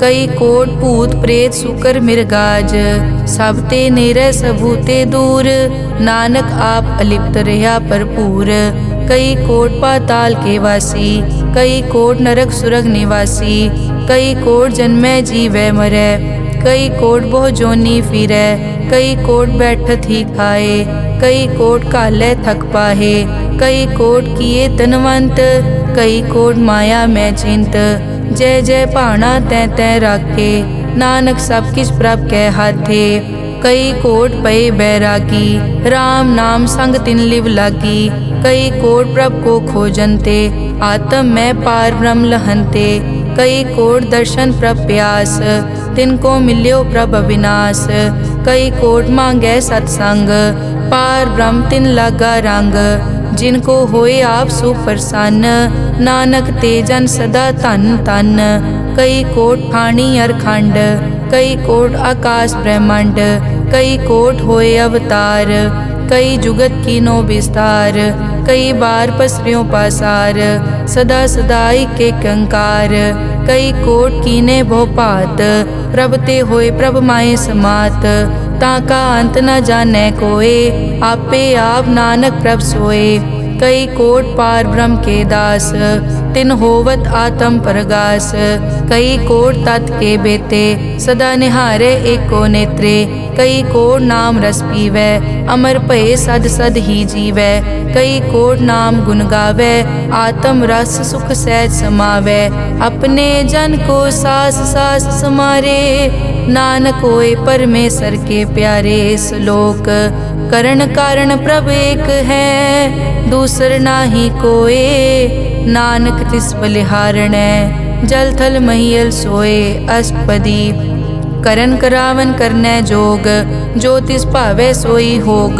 कई कोट भूत प्रेत सुकर मिर्गाज। सबते नेरे सबूते दूर, नानक आप अलिप्त रहा भरपूर। कई कोट पाताल के वासी, कई कोट नरक सुरग निवासी। कई कोट जन्मै जीवै मरै, कई कोट बहु जोनी फिरै, कई कोट बैठत ही खाए, कई कोट काले थक पाहे, कई कोट किए तनवंत, कई कोट माया मैं चिंत। जय जय भाना तै तै राखे, नानक सब किछ प्रभ कै हाथे। कई कोट पए बैरागी, राम नाम संग तिन लिव लागी। कई कोट प्रभ को खोजनते, आत्म में पार ब्रह्म लहनते। कई कोट दर्शन प्रभ प्यास, तिनको मिल्यो प्रभ अविनाश। कई कोट मांगै सतसंग, पार ब्रह्म तिन लागा रंग। जिनको होए आप सुप्रसन्न, नानक ते जन सदा धन धन। कई कोट ठाणी अरखंड, कई कोट आकाश ब्रह्मांड। कई कोट होए अवतार, कई जुगत कीनो विस्तार। कई बार पसरियों पासार, सदा सदा के कंकार। कई कोट कीने भो भात, प्रभ ते होए प्रभ माए समात। ताका अंत न जाने कोए, आपे आप नानक प्रभ सोए। कई कोट पार ब्रह्म के दास, तिन होवत आत्म परगास। कई कोट तत् के बेते, सदा निहारे एको नेत्रे। कई कोट नाम रस पीवै, अमर भये सद सद ही जीवै। कई कोट नाम गुण गावै, आत्म रस सुख सहज समावै। अपने जन को सास सास समारे, नानक होए परमेश्वर के प्यारे। श्लोक करण कारण प्रभ एक है, दूसर नाही कोए। नानक तिस बलिहारणै, जल थल महियल सोए। अष्टपदी करन करावन करनै जोग, जो तिस भावै सोई होग।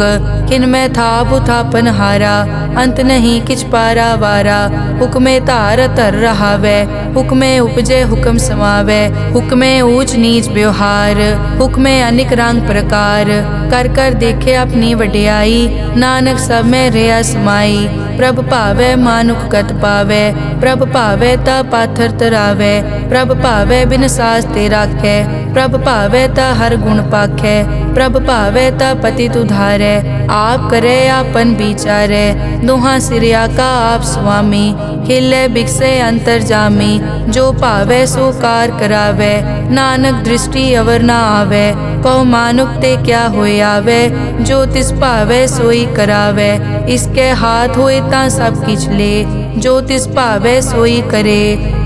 किन में थाप उथापन हारा, अंत नहीं किछ पारा वारा। हुक्मे धार धर रहावै, हुक्मे उपजे हुक्म समावै। हुक्मे ऊंच नीच व्यवहार, हुक्मे अनिक रंग प्रकार। कर कर देखे अपनी वडियाई, नानक सब में रहा समाई। प्रभ भावै मानुख गत पावै, प्रभ भावै ता पाथर तरावै। प्रभ भावै बिन सास ते राखै, प्रभ भावै ता हर गुण पाखै। प्रभ भावै ता पतित उधारै, आप करे आपन विचारै। दोहां सिरिया का आप स्वामी, खिलै बिकसे अंतर जामी। जो भावै सो कार करावै, नानक दृष्टि अवर न आवै। कहो मानुक ते क्या होए आवे, जो तिस भावै सोई करावै। इसके हाथ होए तां सब किछ ले, जो तिस भावै सोई करे।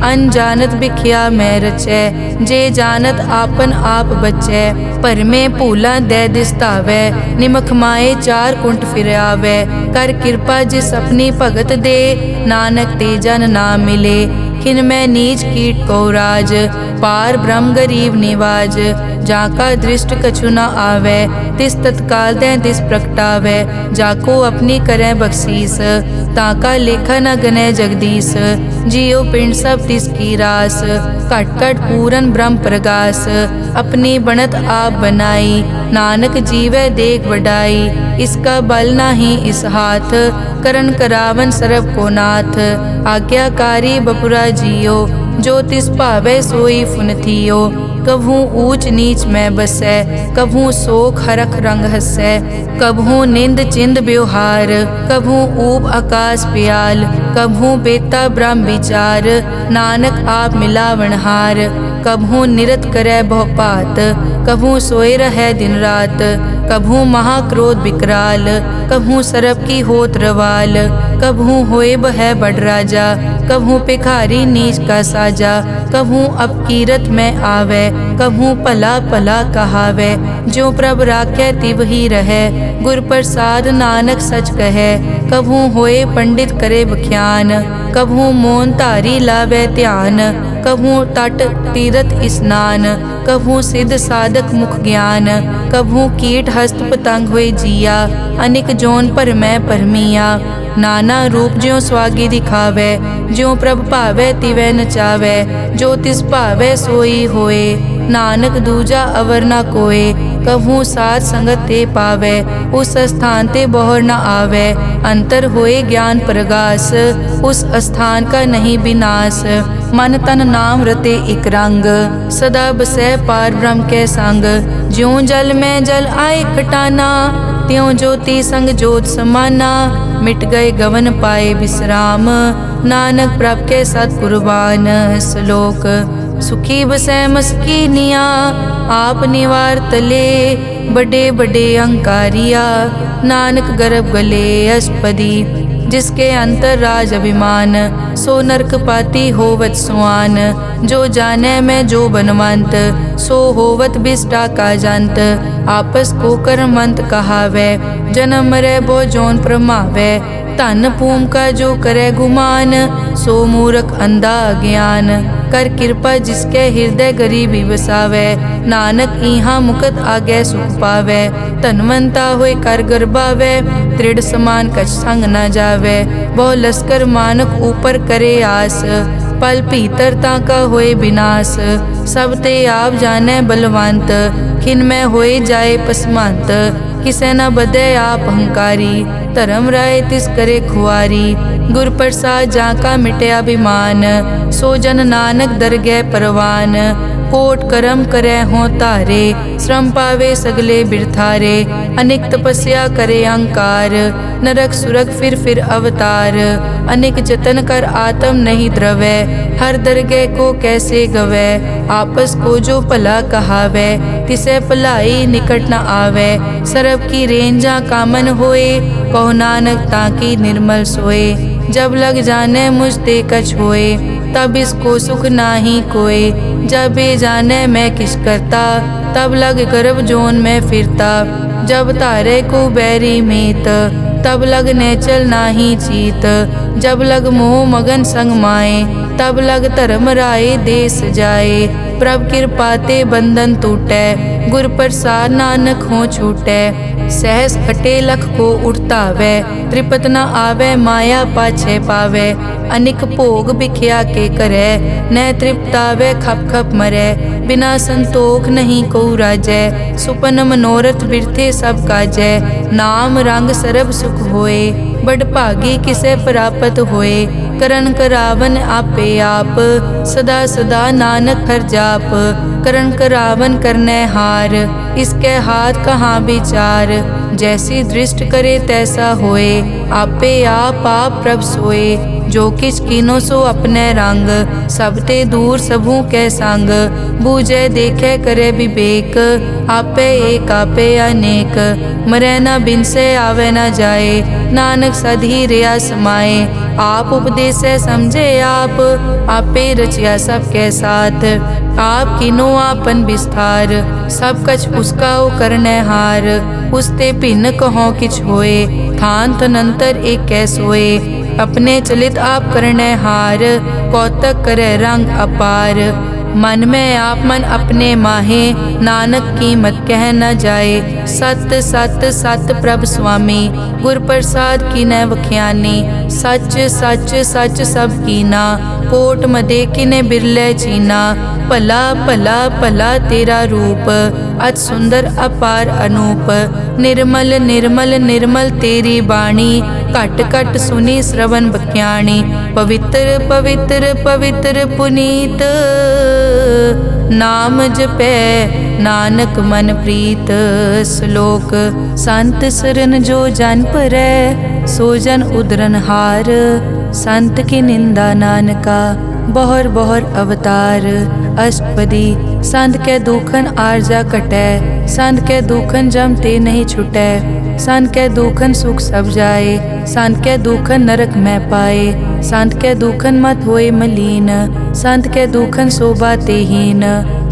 अनजानत बिख्या मैं रचै, जे जानत आपन आप बचै। पर में भूला दे दिसतावै, निमख माए चार कुंट फिर आवै। कर कृपा जिस अपनी भगत दे, नानक ते जन ना मिले। खिन में नीच कीट को राज, पार ब्रह्म गरीब निवाज। जाका दृष्ट कछु न आवे, तिस तत्काल दें तिस प्रगटावे। जाको अपनी करें बख्शीस, ताका लेखा न गने जगदीश। जियो पिंड सब तिस की रास, घट घट पूरन ब्रह्म प्रगास। अपनी बनत आप बनाई, नानक जीवै देख वडाई। इसका बल नाही इस हाथ, करन करावन सरब को नाथ। आज्ञाकारी बपुरा जियो, जो तिस भावै सोई फुन थियो। कभू ऊंच नीच में बसै, कभू सोख हरख रंग हसै। कभू निंद चिंद व्यवहार, कभू ऊब आकाश प्याल। कभू बेता ब्रह्म विचार, नानक आप मिलावनहार। कभू निरत करै बहु पात, कभू सोए रहै दिन रात। कभू महाक्रोध विकराल, कभू सरब की होत रवाल। कभू होए बह बड़ राजा, कभू भिखारी नीच का साजा। कभू अपकीरत में आवे, कभू भला भला कहावे। जो प्रभ राखै तिव ही रहै, गुर प्रसाद नानक सच कहै। कभू होए पंडित करे बख्यान, कभू मोन धारी लावे ध्यान। कभू तट तीरथ स्नान, कभू सिद्ध साधक मुख ज्ञान। कभू कीट हस्त पतंग होए जिया, अनिक जोन पर मैं परमिया। नाना रूप ज्यों स्वागी दिखावे, ज्यों प्रभ भावै तिवै नचावे। जो तिस भावै सोई होए, नानक दूजा अवर न कोए। कभू साथ संगत ते पावे, उस स्थान ते बोहर न आवे। अंतर होए ज्ञान प्रगास, उस स्थान का नहीं विनाश। मन तन नाम रते इक रंग, सदा बसै पार ब्रह्म के संग। ज्यों जल में जल आए खटाना, त्यों ज्योति संग जोत समाना। मिट गए गवन पाए विश्राम, नानक प्रभ के सत कुर्बान। श्लोक सुखी बसै मस्कीनिया आप निवार तले बड़े बड़े अहंकारिया नानक गर्भ गले अष्टपदी जिसके अंतर राज अभिमान सो नरक पाती होवत सुआन जो जाने मैं जो बनवंत सो होवत बिष्टा का जंत आपस को कर्मंत कहावे जन्म मरे बो जोन प्रमावे धन भूम का जो करे गुमान सो मूर्ख अंधा ज्ञान कर कृपा जिसके हृदय गरीबी बसावे नानक इहाँ मुकत आगे सुख पावे धनवंता होए कर गर्भावे दृढ़ समान कछ संग न जावे बहु लश्कर मानक ऊपर करे आस पल भीतर ताका होए विनाश सब ते आप जाने बलवंत खिन में होए जाए पसमंत किसे न बदे आप अहंकारी धर्म राय तिस करे खुआरी गुर प्रसाद जाका मिटे अभिमान सो जन नानक दरगह परवान कोट करम करे हों तारे श्रम पावे सगले बिरथारे अनेक तपस्या करे अहंकार नरक सुरग फिर अवतार अनेक जतन कर आत्म नहीं द्रवे हर दरगह को कैसे गवे आपस को जो भला कहावे तिसे भलाई निकट न आवे सरब की रेंजा कामन होए कहो नानक ताकि निर्मल सोए जब लग जाने मुझ ते कछ होए तब इसको सुख नाही कोए जब ये जाने मैं किस करता तब लग गर्भ जोन में फिरता जब तारे को बैरी मीत तब लग नेचल नाही चीत जब लग मोह मगन संग माए तब लग धर्म राय देश जाए प्रभ कृपाते बंधन टूटे गुर प्रसाद नानक हो छूटे सहस हटे लख को उड़तावे त्रिपत न आवे माया पाछे पावे अनिक भोग बिख्या के करे न तृप्तावे खप खप मरे बिना संतोख नहीं को राजै सुपन मनोरथ बिरथे सब काजै नाम रंग सरब सुख होए बड़ भागी किसे प्राप्त होए करन करावन आपे आप सदा सदा नानक हर जाप करन करावन करने हार इसके हाथ कहाँ विचार जैसी दृष्ट करे तैसा होए आपे आप प्रभ सोए जो किछ कीनो सो अपने रंग सब ते दूर सबू के संग बूझे देखे करे विवेक आपे एक आपे अनेक मरे न बिन से आवे न जाए नानक सधी रिया समाए आप उपदेश समझे आप आपे रचिया सबके साथ आप किनो आपन विस्तार सब कछ उसका ओ करने हार उसते भिन्न कहो किछ होए थान तनंतर एक कैसोए अपने चलित आप करने हार कौतक करे रंग अपार मन में आप मन अपने माहे नानक कीमत कह न जाए सत सत सत प्रभ स्वामी गुर प्रसाद की न वख्यानी सच सच सच सब कीना कोट मदे किने बिरले चीना भला भला भला तेरा रूप अति सुंदर अपार अनूप निर्मल निर्मल निर्मल तेरी बाणी घट घट सुनी श्रवण बख्याणी पवित्र पवित्र पवित्र पुनीत नाम जपै नानक मन प्रीत श्लोक संत सरन जो जन परै सो जन उदरन हार संत की निंदा नानका बहर बहर अवतार अष्टपदी संत के दुखन आरजा कटै संत के दुखन जम ते नहीं छुटै संत के दुखन सुख सब जाए संत के दुखन नरक में पाए संत के दुखन मत होए मलीन संत के दुखन शोभा तेहीन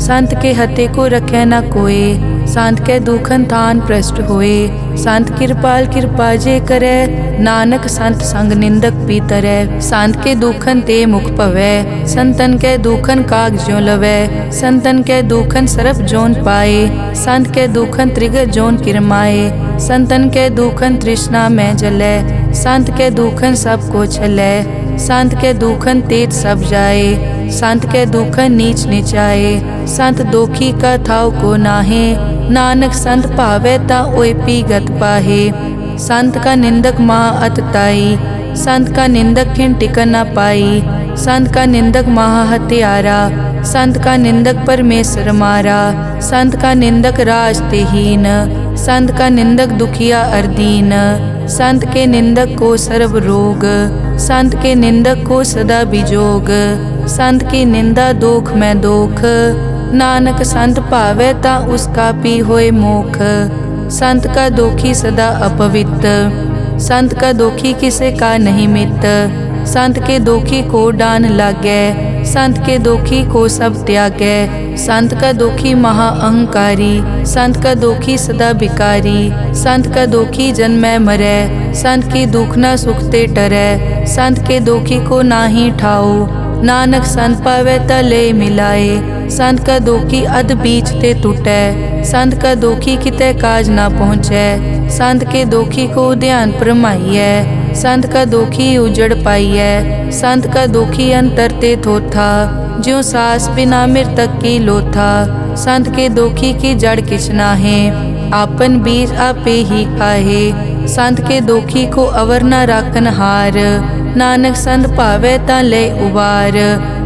संत के हते को रखे न कोई संत के दुखन थान प्रष्ट होए संत कृपाल कृपा जे करे नानक संत संग निंदक पीतरै संत के दुखन ते मुख पवै संतन के दुखन काग ज्यों लवै संतन के दुखन सरप जोन पाए संत के दुखन त्रिगर जोन किरमाए संतन के दुखन तृष्णा में जलै संत के दुखन सब को छलै संत के दुखन तेज सब जाए संत के दुखन नीच नीचाए संत दोखी का थाव को नाहे नानक संत भावे ता ओए पी गत पाहे संत का निंदक महा अतताई संत का निंदक खिन टिकन न पाई संत का निंदक महा हत्यारा संत का निंदक परमेश्वर मारा संत का निंदक राज तेहीन संत का निंदक दुखिया अर्दीन संत के निंदक को सर्व रोग संत के निंदक को सदा बिजोग। संत की निंदा दोख में दोख, नानक संत भावै ता उसका पी होए मोख। संत का दोखी सदा अपवित्र, संत का दोखी किसे का नहीं मित। संत के दोखी को डान लागै, संत के दोखी को सब त्यागै। संत का दोखी महा अहंकारी, संत का दोखी सदा बिकारी। संत का दोखी जन्मै मरै, संत की दुख न सुखते टरै। संत के दोखी को नाही ठाओ, नानक संत पावै ता ले मिलाए। संत का दोखी अध बीच ते टूटै, संत का दोखी कितै काज ना पहुँचै। संत के दोखी को ध्यान परमाइयै, संत का दोखी उजड़ पाइयै। संत का दोखी अंतर ते थोथा, ज्यों सास बिना मृतक की लोथा। संत के दोखी की जड़ किछ नाहे, आपन बीज आपे ही खाहे। संत के दोखी को अवर न राखन हार, नानक संत भावै ता ले उबार।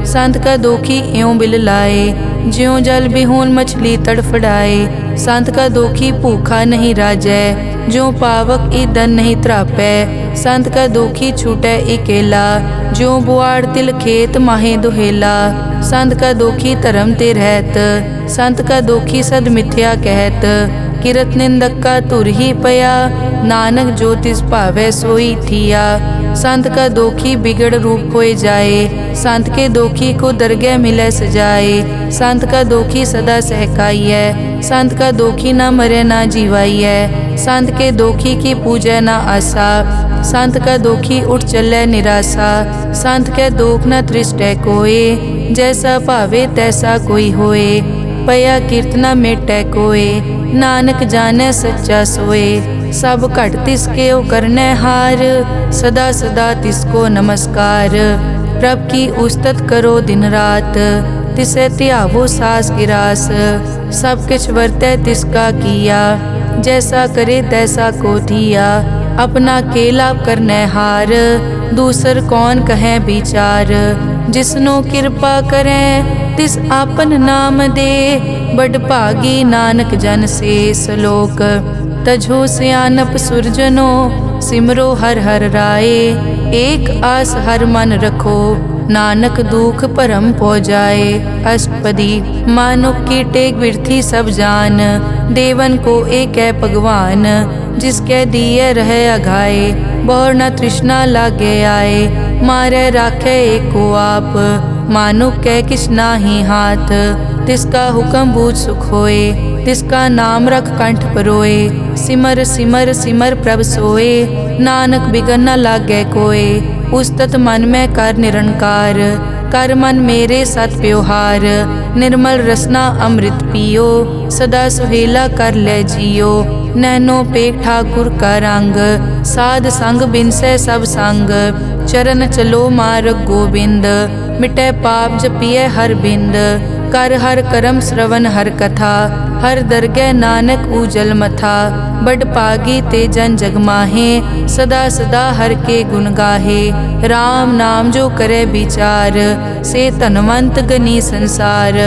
संत का दोखी इयों बिल लाए, ज्यों जल बिहून मछली तड़फड़ाए। संत का दोखी भूखा नहीं राजै, ज्यों पावक ईंधन नहीं त्रापै। संत का दोखी छूटै इकेला, ज्यों बुआड़ तिल खेत माहे दुहेला। संत का दोखी धर्म ते रहत, संत का दोखी सद मिथ्या कहत। किरत निंदक का तुर ही पया, नानक जो तिस भावै सोई थिया। संत का दोखी बिगड़ रूप होए जाए, संत के दोखी को दरगह मिले सजाए। संत का दोखी सदा सहकाइयै, संत का दोखी ना मरे ना जीवाइयै। संत के दोखी की पूजै ना आसा, संत का दोखी उठ चलै निराशा। संत के दोख न तृष्टै कोय, जैसा भावे तैसा कोई होए। पया कीर्तना मेटै कोय, नानक जानै सच्चा सोए। सब घट तिसके ओ करनै हार, सदा सदा तिसको नमस्कार। प्रभ की उस्तत करो दिन रात, तिसे त्यावो सास गिरास। सब किछ वरतै तिसका किया, जैसा करे तैसा को दिया। अपना केला करनै हार, दूसर कौन कहे विचार। जिसनो कृपा करै तिस आपन नाम दे, बड़ भागी नानक जन से सलोक। तजो सियानप सुरजनो, सिमरो हर हर राए। एक आस हर मन रखो, नानक दुख भरम पौ जाए। अष्टपदी मानुक की टेक बिरथी सब जान, देवन को एक है भगवान। जिसके दिए रहे अघाए, बहुर न तृष्णा लागे आए। मारे राखे एको आप, मानुक के किछ नाही हाथ। तिसका हुक्म बूझ सुख होए, तिसका नाम रख कंठ परोए। सिमर सिमर सिमर प्रभ सोए, नानक बिगन न लागे कोय। उस्तत मन में कर निरंकार, कर मन मेरे सत व्यवहार। निर्मल रसना अमृत पियो, सदा सुहेला कर ले जियो। नैनो पेख ठाकुर का रंग, साध संग बिनसे सब संग। चरण चलो मार्ग गोबिंद, मिटै पाप जपिए हर बिंद। कर हर करम श्रवण हर कथा, हर दरगह नानक उजल मथा। बड़ पागी ते जन जग माहे, सदा सदा हर के गुण गाहे। राम नाम जो करे विचार, से धनवंत गनी संसार।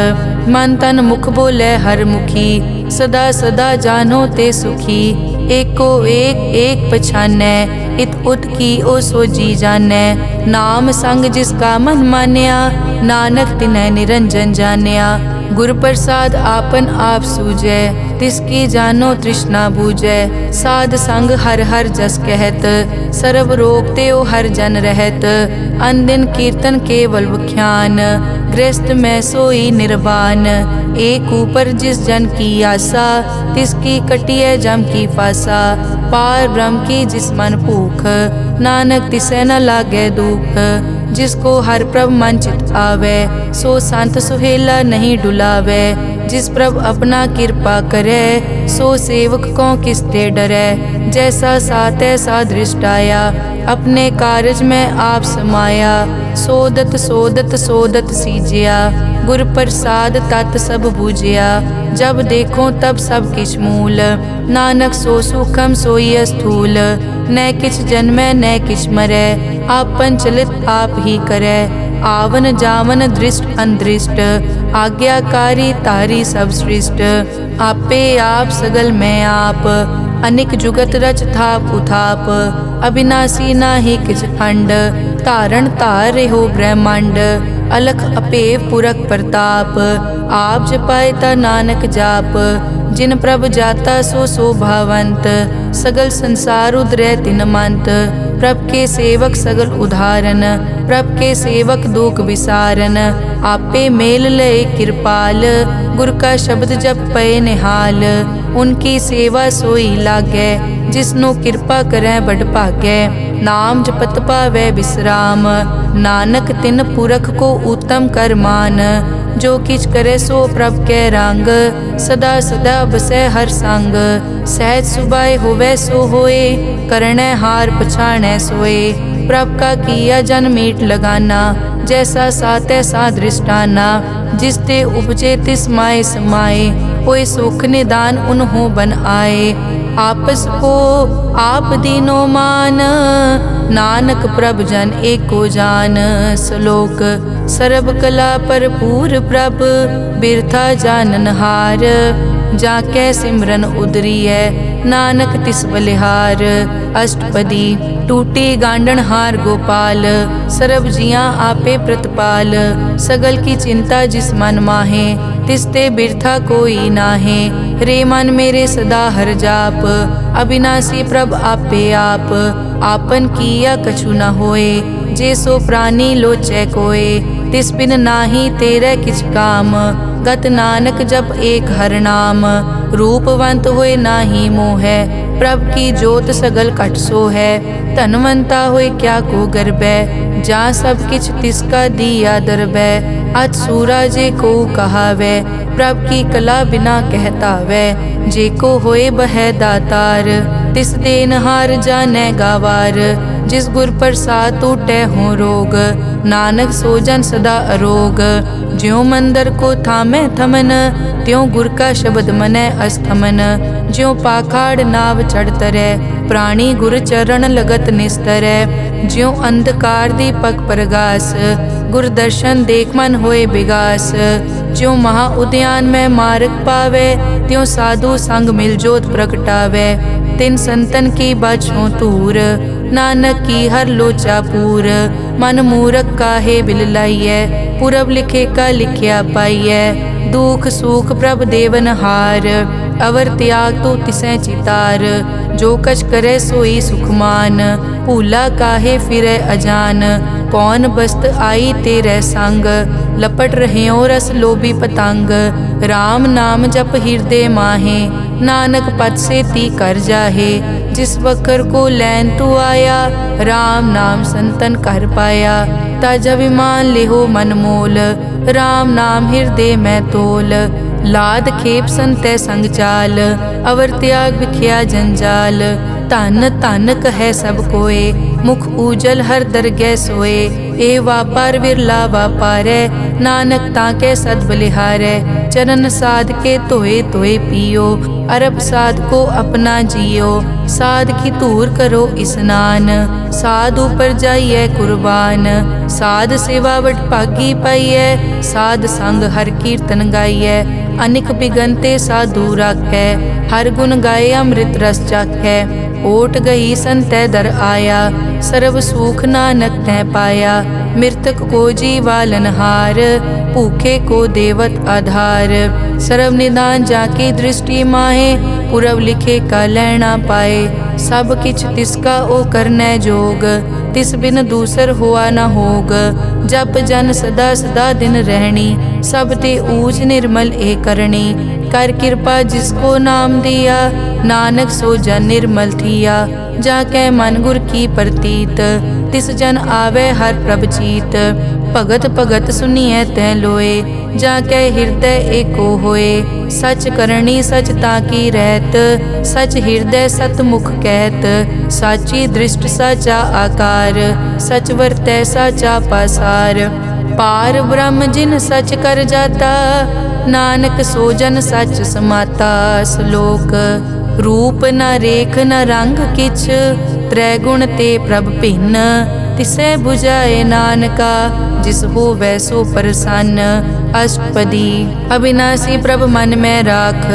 मन तन मुख बोले हर मुखी, सदा सदा जानो ते सुखी। एको एक एक पछानै, इत उत की ओ सोजी जानै। नाम संग जिसका मन मान्या, नानक तिनै निरंजन जान्या। गुर प्रसाद आपन आप सूझै, तिसकी जानो तृष्णा बूझै। साध संग हर हर जस कहत, सर्व रोग त्यो हर जन रहत। अन दिन कीर्तन केवल बख्यान, गृहस्थ में सोई निर्वाण। एक ऊपर जिस जन की आशा, तिसकी कटिए जम की फासा। पार ब्रह्म की जिस मन भूख, नानक तिसे न लागे दुख। जिसको हर प्रभ मन चित आवे, सो संत सुहेला नहीं डुलावे। जिस प्रभ अपना कृपा करे, सो सेवक को किसते डरे। जैसा सात ऐसा दृष्ट आया, अपने कारज में आप समाया। सोदत सोदत सोदत सीजिया, गुर प्रसाद तत् सब बूझिया। जब देखो तब सब किछ मूल, नानक सो सुखम सोई स्थूल। न किछ जन्मै न किछ मरै, आपन चलित आप ही करै। आवन जावन दृष्ट अनदृष्ट, आज्ञाकारी तारी सब सृष्ट। आपे आप सगल में आप, अनिक जुगत रच थाप उथाप। अविनाशी नाही किछ खंड, धारण धार रहो ब्रह्मांड, अलख अपेव पुरख प्रताप। आप जपाए ता नानक जाप, जिन प्रभ जाता सो शोभावंत। सगल संसार उदरै तिन मंत, प्रभ के सेवक सगल उदाहरण। प्रभ के सेवक दुख विसारन, आपे मेल लय कृपाल। गुर का शब्द जप पए निहाल, उनकी सेवा सोई लागै। जिसनो कृपा करै बड़ भागै, नाम जपत पावै विश्राम। नानक तिन पुरख को उत्तम कर मान, जो किछ करे सो प्रभ कै रंग। सदा सदा बसै हर संग, सहज सुभाए होवै सो होए। करनै हार पछाणै सोए, प्रभ का किया जन मीट लगाना। जैसा सा तैसा दृष्टाना, जिस ते उपजे तिस माए समाए। होए सुख निदान उन्हों बन आए, आपस को आप दीनो मान। नानक प्रभ जन एको जान, श्लोक सर्ब कला भरपूर प्रभ। बिरथा जानन हार, जाकै सिमरन उदरियै। नानक तिस बलिहार, अष्टपदी टूटी गांडन हार गोपाल। सर्ब जियां आपे प्रतिपाल, सगल की चिंता जिस मन माहे। तिसते बिरथा कोई नाहे, रे मन मेरे सदा हर जाप। अविनाशी प्रभ आपे आप, आपन किया कछु न होए। जे सो प्राणी लोचै कोय, तिस बिन नाही तेरे किछ काम। गत नानक जप एक हर नाम, रूपवंत होए नाही मोहै। प्रभ की जोत सगल कट सो है, धनवंता होए क्या को गर्बै। जा सब किछ तिसका दिया दरबै, अत सूरा जे को कहावै। प्रभ की कला बिना कहतावै, जे को होए बह दातार। तिस देनहार जानै गावार, जिस गुर प्रसाद टूटै हो रोग। नानक सो जन सदा अरोग, ज्यों मंदिर को थामै थमन। त्यों गुर का शब्द मनै अस्थमन, ज्यों पाखाड़ नाव चढ़ तरै। प्राणी गुर चरण लगत निस्तरै, ज्यों अंधकार दीपक प्रगास। गुर दर्शन देख मन होए विगास, ज्यों महा उद्यान में मार्ग पावै। त्यों साधु संग मिल जोत प्रगटावै, तिन संतन की बाछों तूर। नानक की हर लोचा पूर, मन मूरख काहे बिल लाइयै। पुरब लिखे का लिखिया पाइयै, दुख सुख प्रभ देवन हार। अवर त्याग तो तिसै चितार, जो कछ करे सोई सुखमान। भूला काहे फिरै अजान, कौन बस्त आई तेरे संग। लपट रहे रस लोभी पतंग, राम नाम जप हृदय माहे। नानक पद से ती कर जाहे, जिस वकर को लैन तू आया। राम नाम संतन कर पाया, ताज अभिमान लेहो मन मोल। राम नाम हृदय में तोल, लाद खेप संतै संग चाल। अवर त्याग बिखिया जंजाल, धन धन कहे सब कोय। मुख उजल हर दरगह सोए, ए वापार विरला वापारै। नानक ताके सद बलिहारै, चरण साध के धोए धोए पियो। अरब साध को अपना जियो, साध की धूर करो स्नान। साध ऊपर जाइए कुर्बान, साध सेवा वट भागी पाइयै। साध संग हर कीर्तन गाइयै, अनिक बिगनते साधु राखै। हर गुण गाए अमृत रस चाखै, ओट गई संतै दर आया। सर्व सुख नानक तै पाया, मृतक को जीवालन हार। भूखे को देवत आधार, सर्व निदान जाकी दृष्टि माहे। पुरब लिखे का लैना पाए, सब किछ तिसका ओ करनै जोग। तिस बिन दूसर हुआ न होग, जप जन सदा सदा दिन रहनी। सब ते ऊज निर्मल ए करनी, कर कृपा जिसको नाम दिया। नानक सो जन निर्मल थिया, जाकै मन गुर की प्रतीत। तिस जन आवे हर प्रभ चीत, भगत भगत सुनिए तै लोए। जाकै हृदय एको होए, सच करनी सच ताकी रहत। सच हृदय सत मुख कहत, साची दृष्ट साचा आकार। सच वर्तै साचा पासार, पार ब्रह्म जिन सच कर जाता। नानक सो जन सच समाता। श्लोक रूप न रेख न रंग किछ, त्रै गुण ते प्रभ भिन्न। तिसै बुझाए नानका, जिस होवै सो प्रसन्न। अष्टपदी अविनाशी प्रभ मन में राख,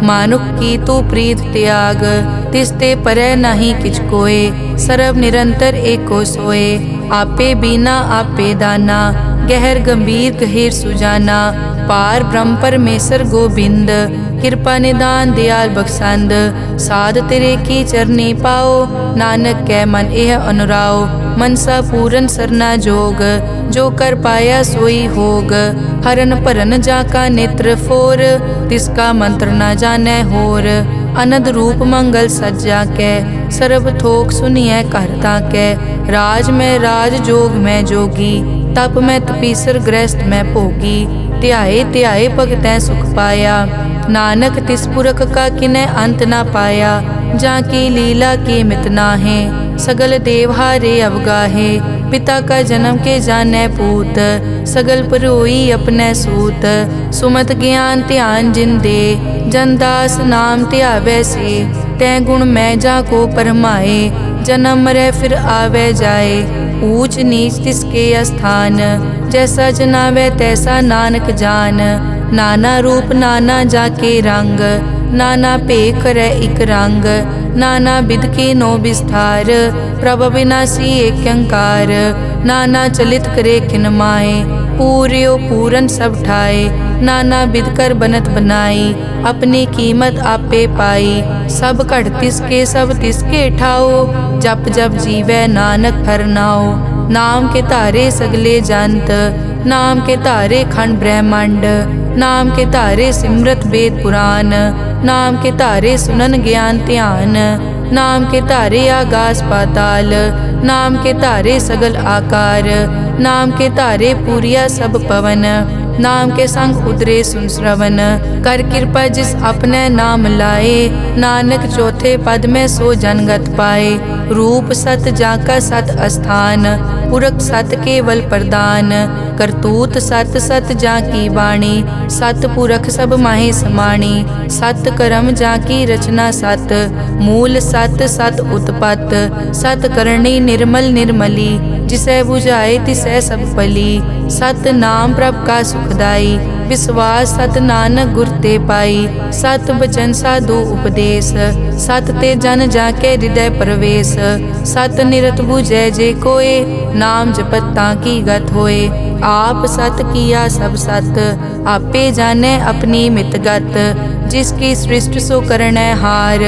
मानुख की तू प्रीत त्याग। तिस ते परै नहीं किछ कोय, सर्व निरंतर एको सोए। आपे बीना आपे दाना, गहर गंभीर गहीर सुजाना, पार ब्रह्म परमेश्वर गोबिंद, कृपा निदान दयाल बख्शंद, साध तेरे की चरनी पाओ, नानक कै मन एह अनुराओ, मनसा पूरन सरना जोग, जो कर पाया सोई होग, हरन भरन जाका नेत्र फोर, तिसका मंत्र न जानै होर, अनद रूप मंगल सज्जा कै, सर्ब थोक सुनिए कर ताकै, राज में राज जोग में जोगी, तप में तपीसर गृहस्थ में भोगी, ध्याए ध्याए भगतैं सुख पाया, नानक तिस पुरख का किनै अंत ना पाया, जाकी लीला की मित नाहे, सगल देवहारे अवगाहे, पिता का जन्म के जाने पूत, सगल परोई अपने सूत, सुमत ज्ञान ध्यान जिन दे, जनदास नाम ध्यावै से, तै गुण मैं जाको परमाए, जन्म मरै फिर आवे जाए, ऊंच नीच तिसके स्थान, जैसा जनावे तैसा नानक जान, नाना रूप नाना जाके रंग, नाना भेख करे इक रंग, नाना बिद के नो विस्तार, प्रभ विनाशी एक अंकार, नाना चलित करे खिन माए, पूर्यो पूरन सब ठाए, नाना बिद कर बनत बनाई, अपनी कीमत आपे पाई, सब घट तिसके सब तिसके ठाओ, जप जप जीवै नानक हर नाओ, नाम के तारे सगले जंत, नाम के तारे खंड ब्रह्मांड, नाम के तारे सिमरत वेद पुराण, नाम के तारे सुनन ज्ञान ध्यान, नाम के तारे आकाश पाताल, नाम के तारे सगल आकार, नाम के तारे पूरिया सब पवन, नाम के संग उतरे सुन श्रवण, कर कृपा जिस अपने नाम लाए, नानक चौथे पद में सो जनगत पाए, रूप सत जाका सत अस्थान, पुरख सत केवल प्रदान, करतूत सत सत जाकी वाणी, सत पुरख सब माहे समाणी, सत कर्म जाकी रचना सत, मूल सत सत उत्पत, सत करणी निर्मल निर्मली, जिसे बुझाए तिसै सब पली, सत नाम प्रभ का सुखदाई, विश्वास सत नानक गुर ते पाई, सत बचन साधु उपदेश, सत ते जन जाके हृदय प्रवेश, सत निरत बुझै जे कोय, नाम जपत ताकी गत होए, आप सत किया सब सत, आपे जाने अपनी मित गत, जिसकी सृष्टि सो करनै हार,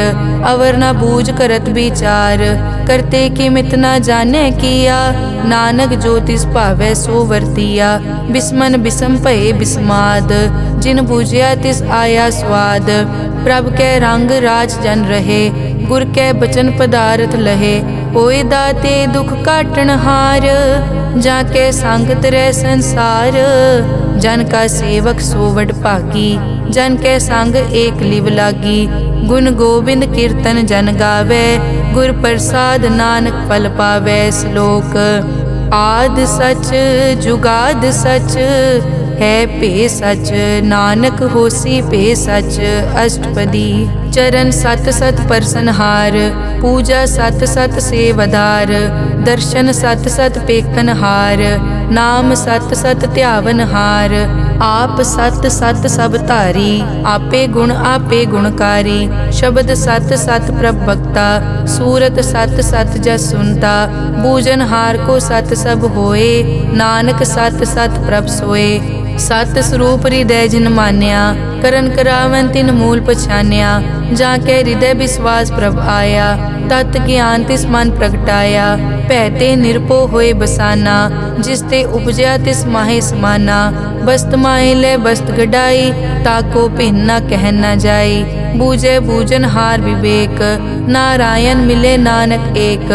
अवर न बूझ करत विचार, करते की मित न जाने किया, नानक जो तिस भावै सो वर्तिया, बिस्मन बिसम भये बिस्माद, जिन बूझिया तिस आया स्वाद, प्रभ कै रंग राज जन रहे, गुर कै बचन पदारथ लहे, होए दाते दुख काटन हार, जाके संगत रह संसार, जन का सेवक सो वड भागी, जन के संग एक लिव लागी, गुण गोविंद कीर्तन जन गावे, गुर प्रसाद नानक फल पावे, श्लोक आद सच जुगाद सच, है पे सच, नानक होसी पे सच, अष्टपदी चरण सत सत परसनहार, पूजा सत सत सेवदार, दर्शन सत सत पेखनहार, नाम सत सत ध्यावनहार, आप सत सत सब धारी, आपे आपे गुणकारी, शब्द सत सत प्रभ भक्ता, सूरत सत सत जस सुनता, बूझनहार को सत सब होए, नानक सत सत प्रभ सोए, सत स्वरूप हृदय जिन मान्या, करन करावन तिन मूल पछान्या, जाके हृदय विश्वास प्रभ आया, तत् ज्ञान तिस मन प्रगटाया, भैते निरपो होए बसाना, जिसते उपजया तिस माहे समाना, बस्त माहे ले बस्त गडाई, ताको भिन्न न कह न जाई, बूझे बूझन हार विवेक, नारायण मिले नानक एक,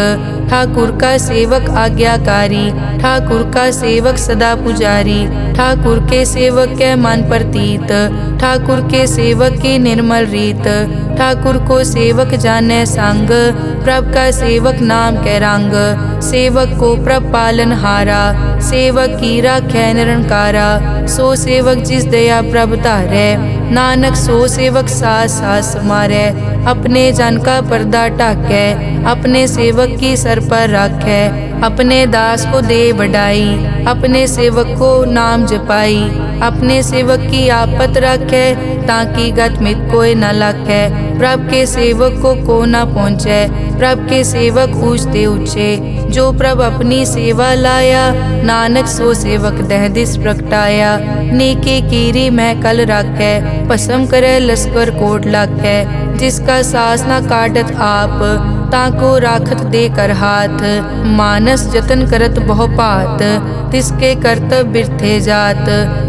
ठाकुर का सेवक आज्ञाकारी, ठाकुर का सेवक सदा पुजारी, ठाकुर के सेवक के मन प्रतीत, ठाकुर के सेवक की निर्मल रीत, ठाकुर को सेवक जाने संग, प्रभ का सेवक नाम के रंग, सेवक को प्रभ पालन हारा, सेवक की राखै निरंकारा, सो सेवक जिस दया प्रभ धारै, नानक सो सेवक सास सास मारै, अपने जन का पर्दा ढाकै, अपने सेवक की सर पर राखै, अपने दास को दे बढ़ाई, अपने सेवक को नाम जपाई, अपने सेवक की आपत रखै, ताकि गत मित कोई न लखै, प्रभ के सेवक को ना पहुँचै। प्रभ के सेवक ऊँचते ऊँचे, जो प्रभ अपनी सेवा लाया, नानक सो सेवक दह दिस प्रगटाया। नेके कीरी मैं कल राखै, भस्म करे लश्कर कोट लाखै। जिसका सास ना काटत आप, ताको राखत दे कर हाथ। मानस जतन करत बहु पात, तिसके करतब बिरथे जात।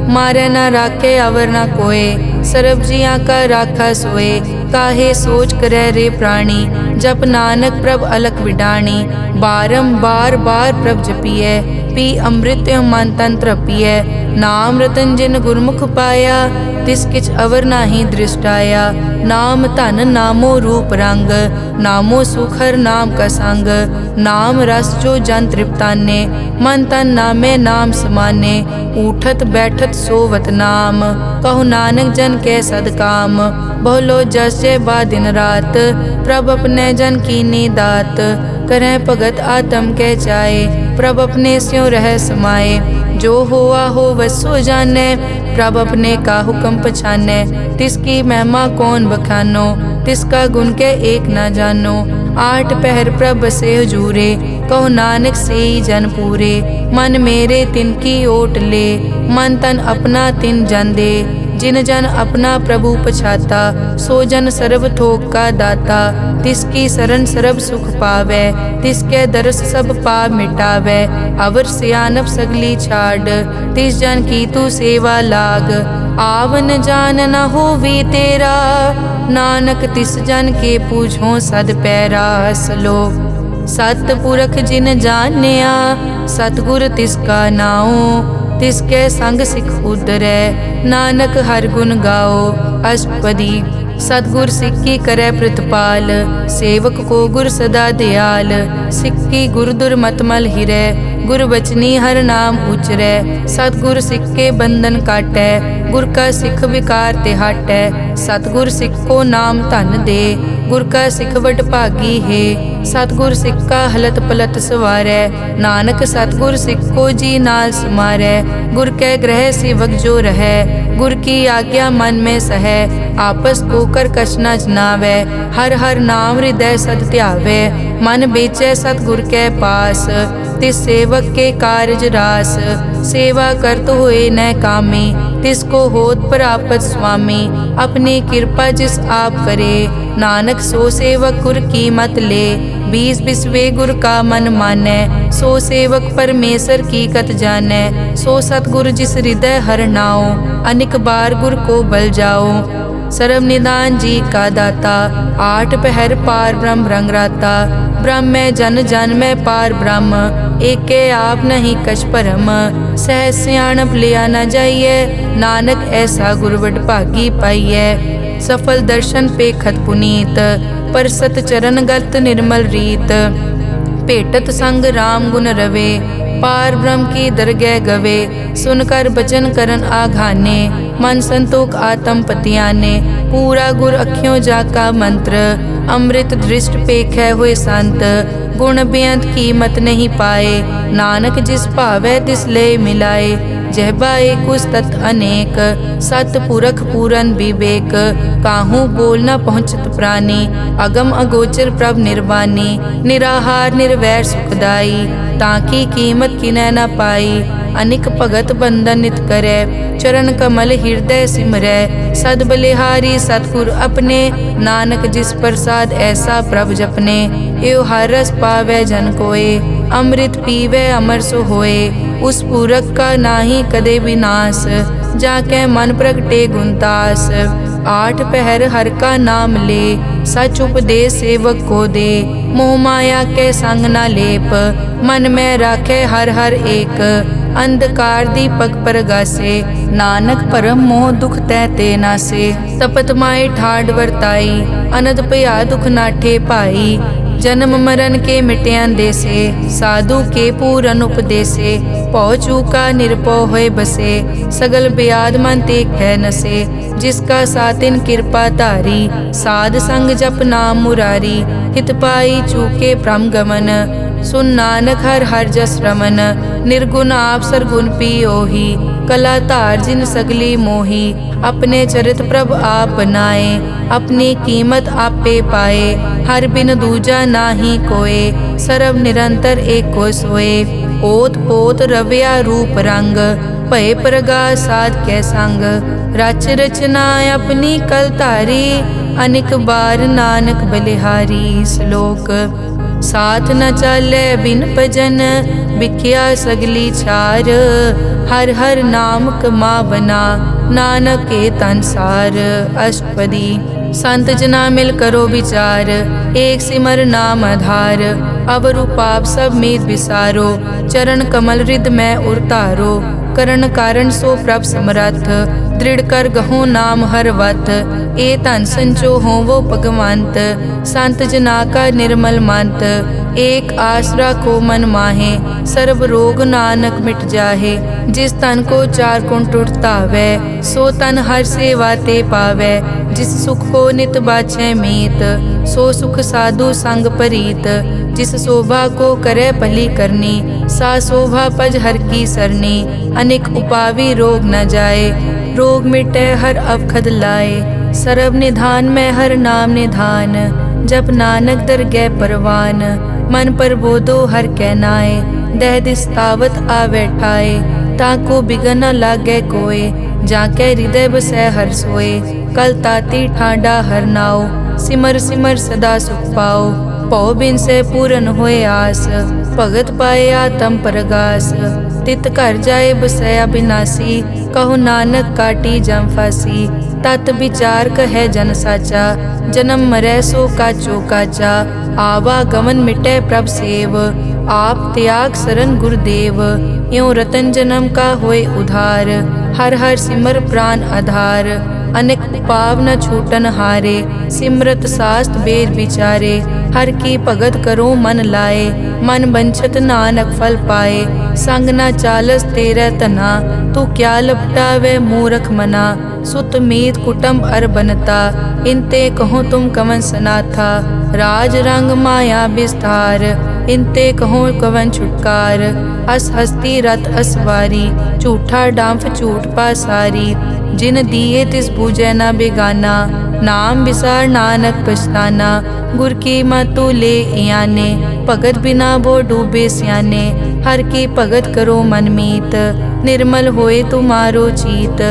मारे ना राखे अवर ना कोय, सर्ब जियां का राखा सोए। काहे सोच करे रे प्राणी, जप नानक प्रभ अलख विडाणी। बारंबार बार प्रभ जपिए, पी अमृत मन तन तृपिए। नाम रतन जिन गुरमुख पाया, तिस किछ अवर नाही दृष्टाया। नाम धन नामो रूप रंग, नामो सुखर नाम का संग। नाम रस जो जन तृप्ताने, मन तन नामे नाम समाने। उठत बैठत सोवत नाम, कहु नानक जन के सदकाम। बहुलो जस जय बा दिन रात, प्रभ अपने जन कीनी दात। करें भगत आत्म के चाए, प्रभ अपने स्यों रह समाए। जो होआ हो वसो जाने, प्रभ अपने का हुक्म पछाने। तिसकी महिमा कौन बखानो, तिसका गुण के एक ना जानो। आठ पहर प्रभ से हजूरे, कहो नानक से ही जन पूरे। मन मेरे तिनकी ओट ले, मन तन अपना तिन जन दे। जिन जन अपना प्रभु पछाता, सो जन सर्व थोक का दाता। तिसकी शरण सर्व सुख पावे, तिसके दरस सब पाप मिटावे। अवर सियानप सगली छाड़, तिस जन की तू सेवा लाग। आवन जान न होवी तेरा, नानक तिस जन के पूछो सद पैरा। सलोक सतपुरख जिन जानिया, सतगुर तिसका नाओ। तिसके संग सिख उदरै, नानक हर गुण गाओ। अष्टपदी सतगुर सिक्की करे प्रतिपाल, सेवक को गुर सदा दयाल। सिक्की गुर दुर्मतमल हिरै, गुर बचनी हर नाम उचरै। सतगुर सिक्के बंधन काटै, गुर का सिख विकार ते हटै। सतगुर सिक्को नाम धन दे, गुर का सिख वड भागी है। सतगुर सिक्का हलत पलत सवारै, नानक सतगुर सिक्को जी नाल समारै। गुर कै ग्रह सेवक जो रहै, गुर की आज्ञा मन में सहै। आपस को कर कछ न जनावै, हर हर नाम हृदय सद ध्यावै। मन बेचै सतगुर कै पास, तिस सेवक के कारज रास। सेवा करत होए न कामी, तिसको होत प्रापत स्वामी। अपनी कृपा जिस आप करे, नानक सो सेवक गुर की मत ले। बीस बिसवे गुर का मन मानै, सो सेवक परमेश्वर की कत जानै। सो सतगुर जिस हृदय हर नाओ, अनिक बार गुर को बल जाओ। सर्व निदान जी का दाता, आठ पहर पार ब्रह्म रंग राता। ब्रह्म में जन जन में पार ब्रह्म, एके आप नहीं कछ परम। सह सियाणप लिया न जाइए, नानक ऐसा गुरवट भागी पाइए। सफल दर्शन पेखत पुनीत, पर सत चरण गत निर्मल रीत। भेटत संग राम गुण रवे, पार ब्रह्म की दरगह गवे। सुनकर बचन करन आघाने, मन संतोख आत्म पतियाने। पूरा गुर अखियों जाका मंत्र, अमृत दृष्ट पेखै हुए संत। गुण बेअंत कीमत नहीं पाए, नानक जिस भावै तिस ले मिलाए। जहबा एक तत् अनेक, सतपुरख पूरन विवेक। काहू बोल न पहुँचत प्राणी, अगम अगोचर प्रभ निर्वाणी। निराहार निर्वैर सुखदाई, ताकी कीमत किनै न पाई। अनिक भगत बंधन नित करै, चरण कमल हृदय सिमरै। सद बलिहारी सतगुर अपने, नानक जिस प्रसाद ऐसा प्रभ जपने। एव हर रस पावै जन कोय, अमृत पीवै अमर सो होए। उस पूरक का नाही कदे विनाश, जाके मन प्रगटे गुणतास। आठ पहर हर का नाम ले, सच उपदेश सेवक को दे। मोह माया के संग न लेप, मन में राखे हर हर एक। अंधकार दीपक पर गासे, नानक परम मोह दुख तै ते नासे। तपत माए ठाड वर्ताई, अनद पया दुख नाठे पाई। जन्म मरण के मिट्यां देसे, साधु के पूरन उपदेसे। पौ चूका निरपौ होए बसे, सगल ब्याद मन ते कै नसे। जिसका सातिन कृपा धारी, साध संग जप नाम मुरारी। हित पाई चूके भ्रम गमन, सुन नानक हर हर जस रमन। निर्गुण आप सरगुण पियोही, कला धार जिन सगली मोही, अपने चरित प्रभ आप बनाए, अपनी कीमत आपे पाए, हर बिन दूजा नाही कोय, सर्व निरंतर एको सोए। ओत पोत रव्या रूप रंग, भय प्रगास साध कै संग, रच रचना अपनी कल धारी, अनेक बार नानक बलिहारी। श्लोक साथ न चाले बिन भजन, बिख्या सगली छार, हर हर नाम कमावना, नानक के तनसार। अष्टपदी संत जना मिल करो विचार, एक सिमर नाम आधार, अवरु पाप सब मीत विसारो, चरण कमल रिद में उरतारो, करण कारण सो प्रभ समरथ, दृढ़ कर गहो नाम हर वत, ए धन संचो हो वो भगवंत, संत जना का निर्मल मंत, एक आसरा को मन माहे, सर्व रोग नानक मिट जाहे, जिस तन को चार कुण टुटतावै, सो तन हर सेवा ते पावै, जिस सुख को नित बाछै मीत, सो सुख साधु संग परीत, जिस शोभा को करे भली करनी, सा शोभा पज हर की सरनी, अनेक उपावी रोग न जाए, रोग मिटे हर अवखद लाए, सर्व निधान में हर नाम निधान, जप नानक दरगह परवान, मन पर बोधो हर कहनाए, दह दिस्तावत आवे ठाए, ताको बिगन न लागे कोय, जाके हृदय बसै हर सोए, कल ताती ठांडा हर नाओ, सिमर सिमर सदा सुख पाओ, पौ बिन से पूरन होए आस, भगत पाए आत्म परगास, तित घर जाए बसै अविनाशी, कहो नानक काटी जम फासी, तत विचार कहे जन साचा, जन्म मरै सो काचो काचा, आवागमन मिटै प्रभ सेव, आप त्याग सरन गुरुदेव, यों रतन जन्म का होए उधार, हर हर सिमर प्राण आधार, अनेक पाव न छूटन हारे, सिमरत शास्त्र वेद विचारे, हर की भगत करो मन लाए, मन बंछत नानक फल पाए, संग न चालस तेरे तना, तू क्या लपटावे मूरख मना, सुत मीत कुटुंब अर बनता, इनते कहो तुम कवन सनाथा, राज रंग माया विस्तार, इनते कहो कवन छुटकार, अस हस्ती रत असवारी, झूठा डांफ झूठ पासारी, जिन दिए तिस बूझे न बेगाना, नाम विसार नानक पछताना, गुर की मतु ले याने, भगत बिना वो डूबे स्याने, हर की भगत करो मन मीत, निर्मल होए तुम्हारो चीत,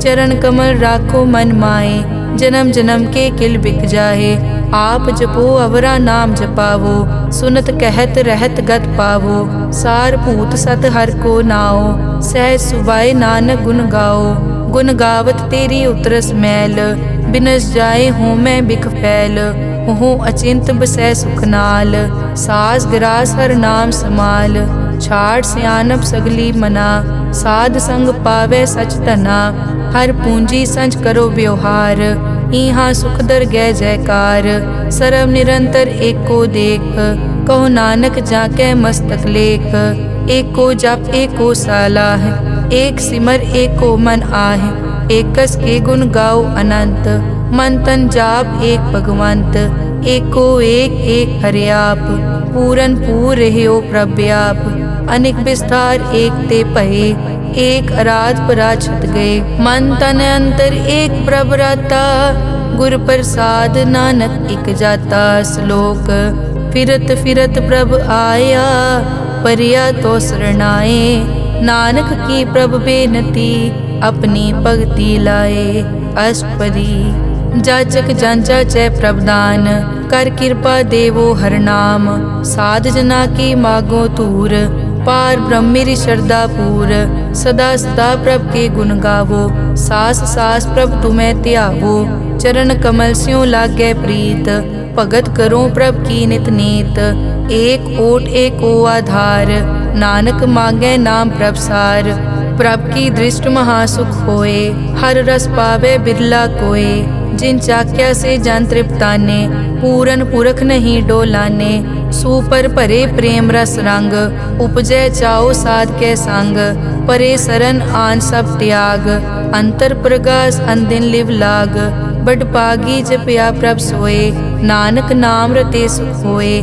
चरण कमल राखो मन माए, जन्म जन्म के किल बिक जाहे, आप जपो अवरा नाम जपावो, सुनत कहत रहत गत पावो, सार भूत सत हर को नाओ, सहज सुबाए नानक गुण गाओ, गुण गावत तेरी उतरस मैल, बिनस जाए हूँ मैं बिख फैल, हूँ अचिंत बसै सुख नाल, सास गिरास हर नाम समाल, छाड़ सियानप सगली मना, साध संग पावे सच तना, हर पूंजी संच करो व्यवहार, इहाँ सुख दर गै जयकार, सर्व निरंतर एको देख, कहो नानक जाके मस्तक लेख, एको जप एको सालाह, एक सिमर एको मन आह, एकस के गुण गाओ अनंत, मन तन जाप एक भगवंत, एको एक हरियाप, पूरन पूर रहियो प्रव्याप, अनेक विस्तार एक ते पहे, एक अराध पराछत गए, मन तन अंतर एक प्रभ राता, गुर प्रसाद नानक इक जाता। श्लोक फिरत फिरत प्रभ आया, परिया तो शरणाए, नानक की प्रभ बेनती, अपनी भगति लाए। अष्टपदी जाचक जांचा जय प्रभदान, कर कृपा देवो हर नाम, साध जना की मागो तूर, पार ब्रह्मेरी श्रद्धा पूर, सदा सदा प्रभ के गुण गावो, सास सास प्रभ तुम्हें त्यावो, चरण कमल स्यों लागे प्रीत, भगत करो प्रभ की नित नीत, एक ओट एक ओ आधार, नानक मांगे नाम प्रभ सार, प्रभ की दृष्ट महासुख होए, हर रस पावे बिरला कोय, जिन चाक्या से जन तृप्ताने, पूरन पुरख नहीं डोलाने, सुपर भरे प्रेम रस रंग, उपजै चाओ साध के संग, परे सरन आन सब त्याग, अंतर प्रगास अंदिन लिव लाग, बड़ पागी जपया प्रभ सोए, नानक नाम रते सुख होए,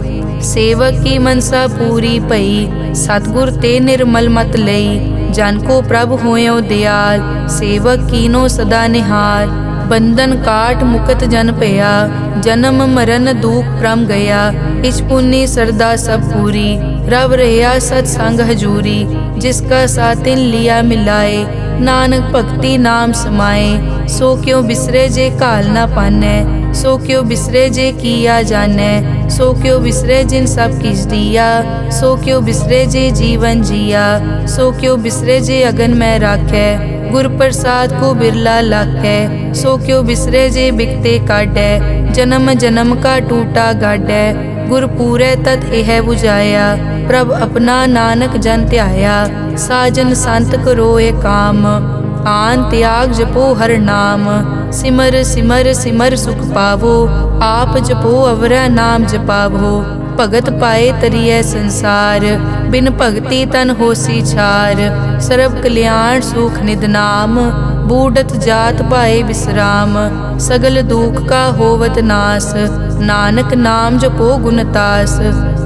सेवक की मनसा पूरी पई, सतगुर ते निर्मल मत लई, जन को प्रभ होयो दयाल, सेवक कीनो सदा निहार। बंधन काट मुकत जन भया, जन्म मरण दुख प्रम गया। इच पुन्नी सरदा सब पूरी, रव रहिया सत्संग हजूरी। जिसका सातिन लिया मिलाए, नानक भक्ति नाम समाए। सो क्यों बिसरे जे काल ना पानै, सो क्यों बिसरे जे किया जानै। सो क्यों बिसरे जिन सब किस दिया, सो क्यों बिसरे जे जीवन जिया। सो क्यों बिसरे जे अगन में राखै, गुर प्रसाद को बिरला लाखै। सो क्यों बिसरे जे बिकते काढै, जन्म जन्म का टूटा गाढै। गुर पूरे तत एह बुझाया, प्रभ अपना नानक जन ध्याया। साजन संत करो ए काम, आन त्याग जपो हर नाम। सिमर सिमर सिमर सुख पावो, आप जपो अवरा नाम जपावो। भगत पाए तरिए संसार, बिन भगति तन होसी छार। सर्व कल्याण सुख निध नाम, बूढ़त जात पाए विश्राम। सगल दुख का होवत नास, नानक नाम जपो गुणतास।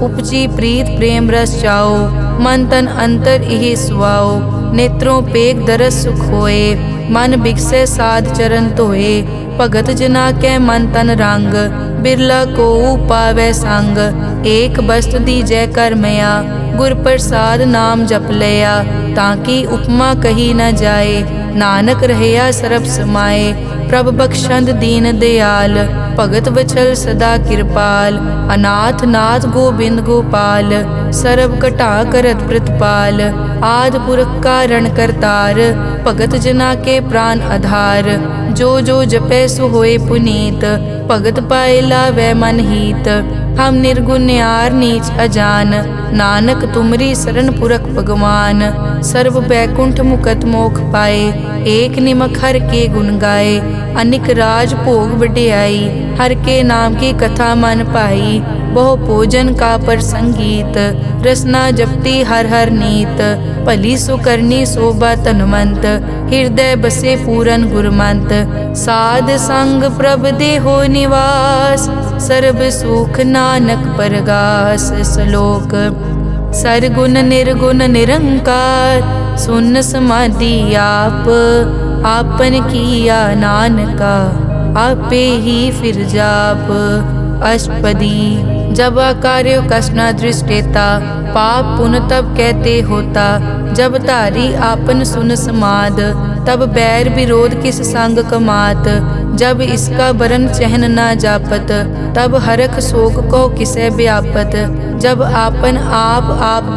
उपजी प्रीत प्रेम रस चाओ, मन तन अंतर इहि सुआओ। नेत्रों पेग दरस सुख होए, मन बिगसे साध चरण धोए। भगत जना कै मन तन रंग, बिरला को पावै संग। एक बस्त दीजै कर मया, गुर प्रसाद नाम जप लिया। ताकि उपमा कही न जाए, नानक रहया सरब समाए। प्रभ बख्शंद दीन दयाल, भगत वचल सदा कृपाल। अनाथ नाथ गोबिंद गोपाल, सरब कटा करत प्रतिपाल। आद पुरख कारण करतार, भगत जना के प्राण आधार। जो जो जपै सो होए पुनीत, भगत पाए लावै मन हीत। हम निर्गुण न्यार नीच अजान, नानक तुमरी शरण पुरख भगवान। सर्व बैकुंठ मुकत मोख पाए, एक निमक हर के गुण गाए। अनिक राज भोग वड्याई, हर के नाम की कथा मन पाई। बहु भोजन का पर संगीत, रसना जपती हर हर नीत। भली सुकरनी शोभा तनवंत, हृदय बसे पूरन गुरमंत। साध संग प्रभ देहो निवास, सर्ब सुख नानक परगास। श्लोक सरगुण निर्गुण निरंकार, सुन समाधि आप। आपन किया नानका, आपे ही फिर जाप। अष्टपदी जब आकार्यो कष्ट न दृष्टेता, पाप पुण्य तब कहते होता। जब धारी आपन सुन समाद, तब बैर विरोध किस संग कमात। जब इसका बरन चहन न जापत, तब हरख शोक को किसे व्यापत। जब आपन आप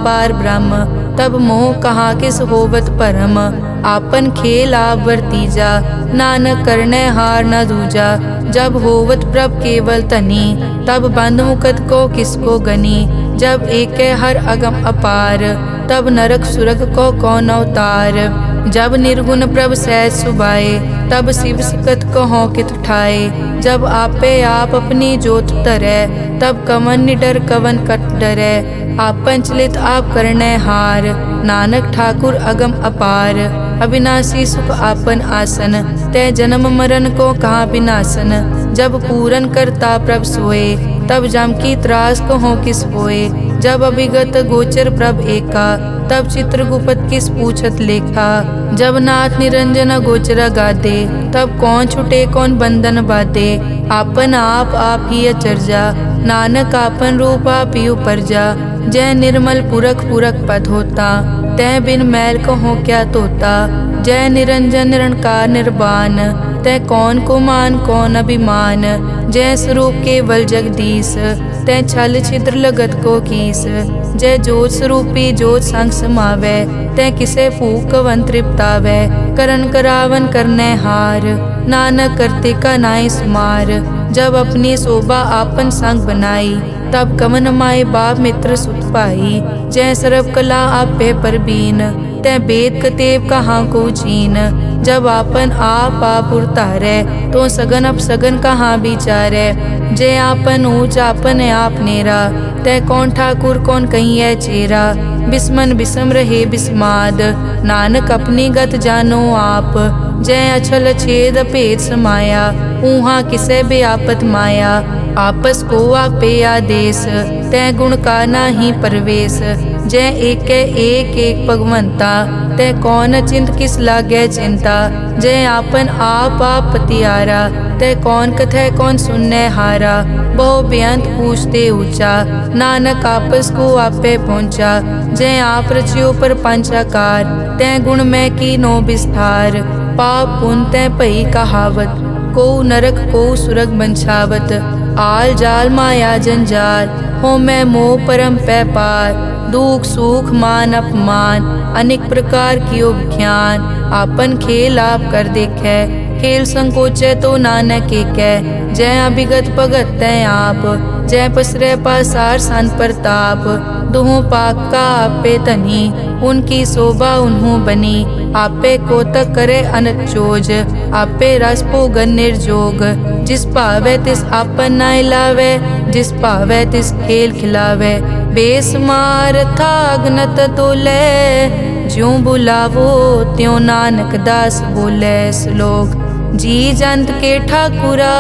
पार ब्रह्म, तब मोह कहाँ किस होवत परम। आपन खेल आप वर्तीजा, नानक करने हार न दूजा। जब होवत प्रभ केवल तनी, तब बंद मुकत को किसको गनी। जब एक हर अगम अपार, तब नरक सुरग को कौन अवतार। जब निर्गुण प्रभ सहज सुभाए, तब शिव सकत को हों कित ठाए। जब आपे आप अपनी जोत धरै, तब कवन निडर कवन कट डरै। आपन चलित आप करने हार, नानक ठाकुर अगम अपार। अविनाशी सुख आपन आसन, तै जन्म मरण को कहाँ विनाशन। जब पूरन करता प्रभ सोए, तब जम की त्रास को हो किस होए। जब अभिगत गोचर प्रभ एका, तब चित्रगुप्त किस पूछत लेखा। जब नाथ निरंजन गोचर गादे, तब कौन छुटे कौन बंधन बाधे। आपन आप ही अचरजा, नानक आपन रूप आप ही उपरजा। जय निर्मल पुरख पुरख पद होता, तै बिन मैल कहो क्या तोता। जय निरंजन निरंकार निर्वाण, तै कौन को मान कौन अभिमान। जय स्वरूप केवल जगदीश, तै छल छिद्र लगत को कीस। जय जोत स्वरूपी जोत संग समावै, तै किसे भूख कवन तृप्तावै। करन करावन करने हार, नानक करते का नाई सुमार। जब अपनी शोभा आपन संग बनाई, तब कवन माए बाप मित्र सुत पाई। जय सर्व कला आपे परबीन, तै वेद कतेब कहाँ को चीन। जब आपन आप उतारै, तो सगन अपसगन कहाँ विचारै। जय आपन ऊंच आपन आप नेरा, तै कौन ठाकुर कौन कहिए चेरा। बिस्मन बिसम रहे बिस्माद, नानक अपनी गत जानो आप। जय अछल छेद भेद समाया, ऊहा किसे व्यापत माया। आपस को आपे आदेश, तै गुण का नाही परवेश। जै एक एक भगवंता, तै कौन अचिंत किस लागे चिंता। जै आपन आप पतियारा, तै कौन कथै कौन सुनने हारा। बहु बेअंत पूछते ऊंचा, नानक आपस को आपे पहुँचा। जै आप रचियो पर पंचाकार, तै गुण में की नो विस्तार। पाप पुन तै भई कहावत, को नरक को सुरग बंछावत। आल जाल माया जंजाल, हो मैं मोह परम पै पार। दुख सुख मान अपमान, अनेक प्रकार कियो विख्यान। आपन खेल आप कर देखे, खेल संकोचे तो नानक एकै। जै अभिगत भगत तै आप, जै पसरै पासार सन प्रताप। दुहों पाक का आपे धनी, उनकी शोभा उन्हों बनी। आपे कोतक करे अनत चोज, आपे रस भोगन निर्जोग। जिस भावे तिस आपन नाय लावे, जिस भावे तिस खेल खिलावे। बेसमार था अगनत तोले, ज्यों बुलावो त्यों नानक दास बोले। श्लोक। जी जंत के ठाकुरा,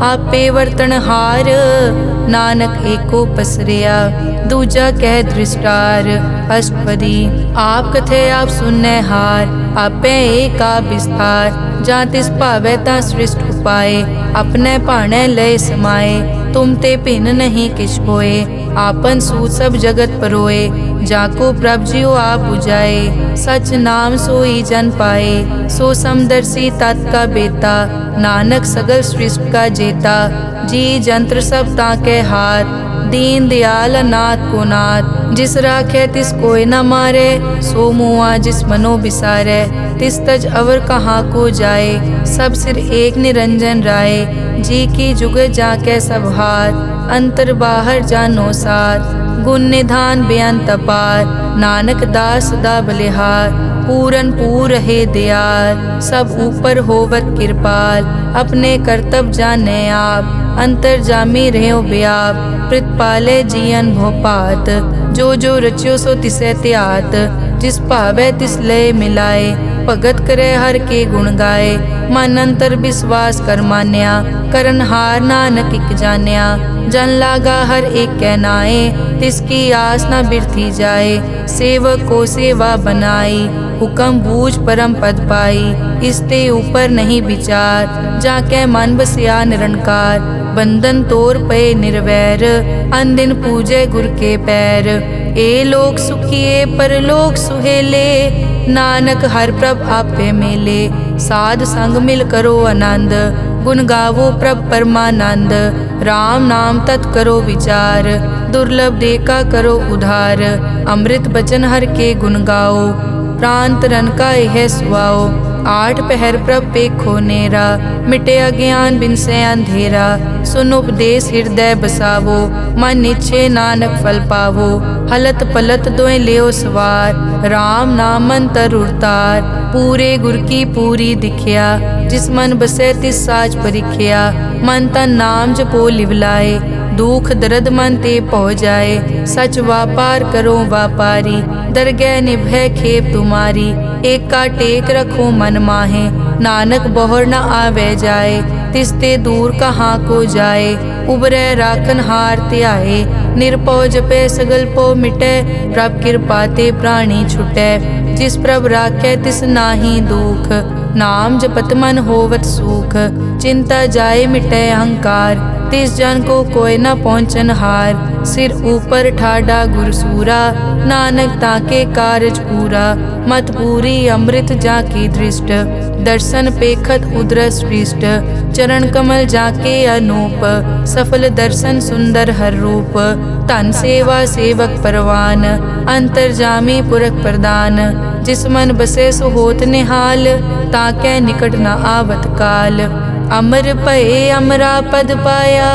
आपे वर्तनहार। नानक एको पसरिया, दूजा कह दृष्टार। अष्टपदी। आप कथे आप सुनने हार, आपे एका विस्तार। जा तिस भावे ता सृष्ट उपाय, अपने भाणे लय समाए। तुम ते भिन्न नहीं किछ होए, आपन सूत सब जगत परोए। जाको प्रभ जियो आप बुझाए, सच नाम सोई जन पाए। सो समदर्शी तत् का बेता, नानक सगल सृष्टि का जेता। जी जंत्र सब ताके हाथ, दीन दयाल अनाथ को नाथ। जिस राखे तिस कोई न मारे, सो मुआ जिस मनो बिसारे। तिस तज अवर कहाँ को जाए, सब सिर एक निरंजन राय। जी की जुग जाके सब हाथ, अंतर बाहर जानो साथ। गुण निधान बेअंत अपार, नानक दास दा बलिहार। पूरन पूर रहे दयाल, सब ऊपर होवत कृपाल। अपने करतब जाने आप, अंतर जामी रहो व्याप। प्रतिपाले जियन भोपात, जो जो रच्यो सो तिसे त्यात। जिस भावे तिस लय मिलाए, भगत करे हर के गुण गाए। मन अंतर विश्वास कर मान्या, करन हार नानक इक जान्या। जन लागा हर एक कै नाए, तिसकी आस न बिरथी जाए। सेवक को सेवा बनाई, हुक्म बूझ परम पद पाई। इसते ऊपर नहीं विचार, जाके मन बसिया निरंकार। बंधन तोर पे निर्वैर, अन दिन पूजे गुर के पैर। ए लोक सुखिए परलोक सुहेले, नानक हर प्रभ आपे मेले। साध संग मिल करो आनंद, गुण गावो प्रभ परमानंद। राम नाम तत् करो विचार, दुर्लभ देखा करो उधार। अमृत बचन हर के गुण गाओ, प्राण तरन का यह सुआओ। आठ पहर प्रभ पेखो नेरा, मिटे अज्ञान बिन से अंधेरा। सुन उपदेश हृदय बसावो, मन इच्छे नानक फल पावो। हलत पलत दोए लियो सवार, राम नाम मंतर उरतार। पूरे गुर की पूरी दिखिया, जिस मन बसे तिस साच परिख्या। मन तन नाम जपो लिवलाए, दुख दर्द मन ते पौ जाए। सच व्यापार करो व्यापारी, दरगह निभय खेप तुम्हारी। एका टेक रखो मन माहे, नानक बहुर न आवे जाए। तिसते दूर कहाँ को जाए, उबरे राखन हार त्याए। निरपौ जपे सगल पो मिटे, प्रभ कृपा ते प्राणी छुटे। जिस प्रभ राखे तिस नाहि दुख, नाम जपत मन होवत सुख। चिंता जाए मिटे अहंकार, तिस जन को कोई न पहुँचन हार। सिर ऊपर ठाडा गुरसूरा, नानक ताके कारज पूरा। मत पूरी अमृत जाकी दृष्ट, दर्शन पेखत उदरस पृष्ठ। चरण कमल जाके अनूप, सफल दर्शन सुंदर हर रूप। धन सेवा सेवक परवान, अंतर्जामी पुरख प्रदान। जिस मन बसे सो होत निहाल, ताके निकट न आवत काल। अमर भये अमरा पद पाया,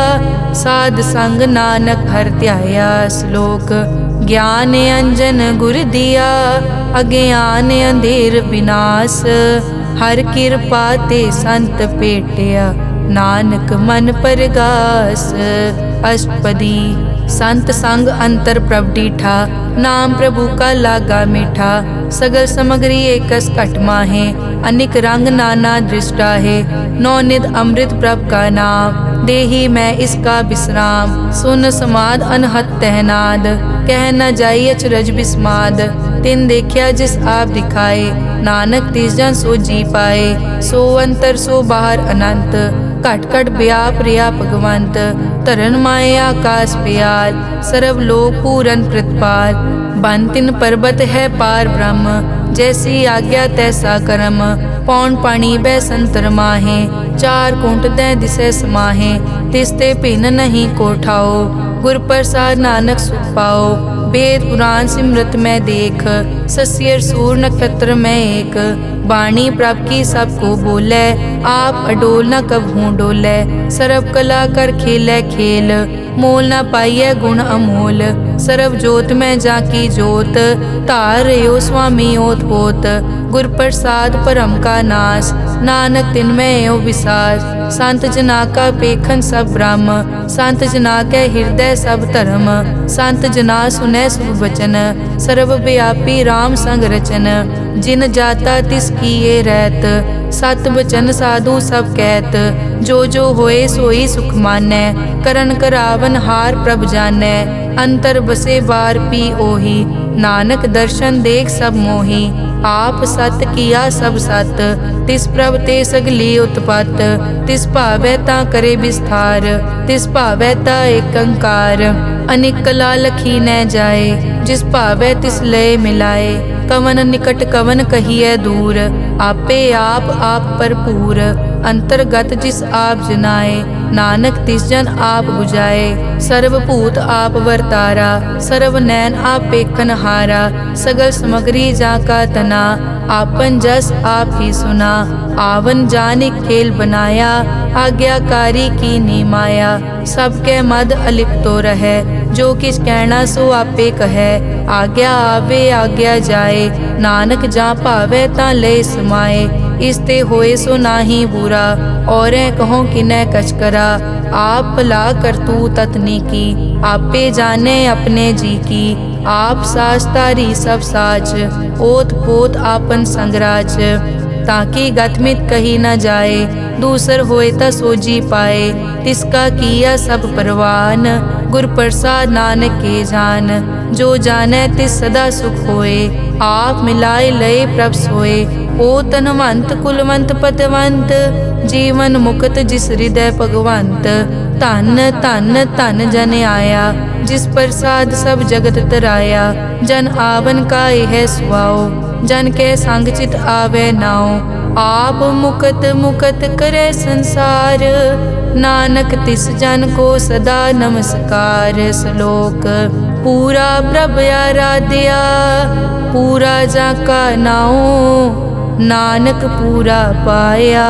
साध संग नानक हर ध्याया। श्लोक। ज्ञान अंजन गुर दिया, अज्ञान अंधेर विनाश। हर कृपा ते संत पेटिया, नानक मन परगास। अष्टपदी। संत संग अंतर प्रभ डीठा, नाम प्रभु का लागा मीठा। सगल समग्री एकस घट माहे, अनिक रंग नाना दृष्टा है। नौ निध अमृत प्रभ का नाम, देही मैं इसका विश्राम। सुन समाद अनहत तहनाद, कह न जाई अचरज बिस्माद। तिन देखिया जिस आप दिखाए, नानक तिस जन सो जी पाए। सो अंतर सो बाहर अनंत, घट घट व्याप रिया भगवंत। धरन माए आकाश प्याल, सर्व लोक पूरन प्रतिपाल। बन तिन पर्वत है पार ब्रह्म, जैसी आज्ञा तैसा कर्म। पौन पानी बै संतर माहे, चार कुंट दै दिसै समाहे। तिसते भिन्न नहीं कोठाओ, गुर प्रसाद नानक सुख पाओ। वेद पुराण सिमरत में देख, सस्यर सूर नक्षत्र में एक। वाणी प्रभ की सबको बोले, आप अडोल न कबहूँ डोले। सर्व कला कर खेलै खेल, मोल न पाइयै गुण अमोल। सर्व जोत में जाकी जोत, धार रहो स्वामी ओत पोत। गुर प्रसाद परम का नाश, नानक तिनमें एओ विसास। संत जना का पेखन सब ब्रह्म, संत जना के हृदय सब धर्म। संत जना सुनै शुभ वचन, सर्व व्यापी राम संग रचन। जिन जाता तिस किए रहत, सत बचन साधु सब कहत। जो जो होए सोई सुख मानै, करन करावन हार प्रभ जानै। अंतर बसे बार पी ओही, नानक दर्शन देख सब मोही। आप सत किया सब सत, तिस प्रभ ते सगली उत्पत। तिस भावै ता करे विस्तार, तिस भावै ता एकंकार। अनेक कला लखी न जाए, जिस भावै तिस लय मिलाए। कवन निकट कवन कहिए दूर, आपे आप भरपूर। अंतर्गत जिस आप जनाए, नानक तिस जन आप बुझाए। सर्व भूत आप वर्तारा, सर्व नैन आप पेखन हारा। सगल समग्री जाका तना, आपन जस आप ही सुना। आवन जानि खेल बनाया, आज्ञाकारी की नी माया। सबके मद अलिप्तो रहे, जो किस कहना सो आपे कहे। आज्ञा आवे आज्ञा जाए, नानक जा भावे ता ले समाए। इसते होए सो नाही बुरा, औरें कहो किनै कछ करा। आप भला करतू ततनी की, आपे जाने अपने जी की। आप साच तारी सब साच, ओत पोत आपन संगराज। ताकि गतमित कही न जाए, दूसर होए ता सोजी पाए। तिसका किया सब परवान, गुर प्रसाद नानक के जान। जो जाने तिस सदा सुख होए, आप मिलाए लय प्रभ सोए। ओ तनवंत कुलवंत पतवंत, जीवन मुक्त जिस हृदय भगवंत। धन धन धन जन आया, जिस प्रसाद सब जगत तराया। जन आवन का यह सुआओ, जन के संग चित आवे नाओ। आप मुकत मुकत करे संसार, नानक तिस जन को सदा नमस्कार। श्लोक पूरा प्रभ आराध्या, पूरा जाका नाओ। नानक पूरा पाया,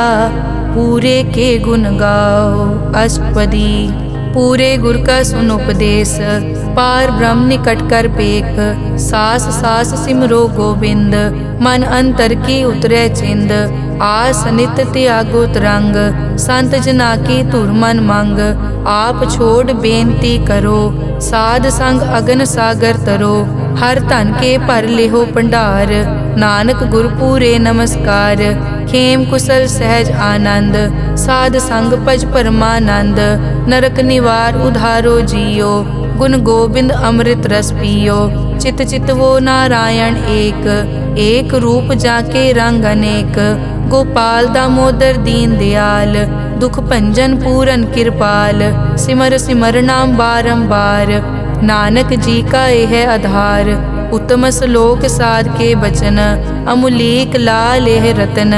पूरे के गुण गाओ। अष्टपदी पूरे गुर का सुन उपदेश, पार ब्रह्म निकट कर पेख। सास सास सिमरो गोविंद, मन अंतर की उतरे चिंद। आस नित त्यागो तरंग, संत जना की धुर मन मंग। आप छोड़ बेनती करो, साध संग अगन सागर तरो। हर धन के भर लेहो भंडार, नानक गुर पूरे नमस्कार। खेम कुशल सहज आनंद, साध संग भज परमानंद। नरक निवार उधारो जियो, गुण गोविंद अमृत रस पियो। चित चित वो नारायण एक, एक रूप जाके रंग अनेक। गोपाल दामोदर दीन दयाल, दुख भंजन पूरन कृपाल। सिमर सिमर नाम बारंबार, नानक जी का यह आधार। उत्तम श्लोक साध के बचन, अमुलीक लाल यह रतन।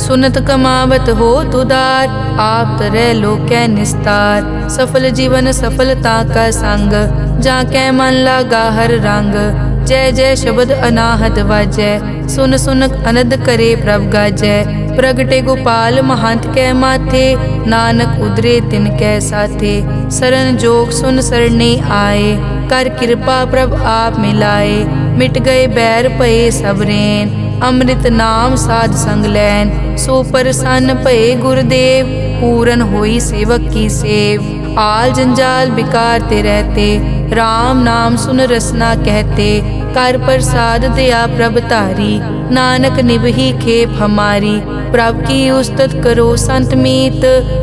सुनत कमावत हो तुदार, आप तरह लोकै निस्तार। सफल जीवन सफलता का संग, जाकै मन लागा हर रंग। जय जय शब्द अनाहत वाजै, सुन सुन अनद करे प्रभ गाजै। प्रगटे गोपाल महंत कै माथे, नानक उदरे तिन कै साथे। सरन जोग सुन सरने आए, कर कृपा प्रभ आप मिलाए। मिट गए बैर भये सबरेन, अमृत नाम साध संग लैन। सो प्रसन्न भये गुरुदेव, पूरन होई सेवक की सेव। आल जंजाल बिकार ते रहते, राम नाम सुन रसना कहते। कर प्रसाद दया प्रभ तारी, नानक निभही खेप हमारी। प्रभ की उस्तत करो संत मीत,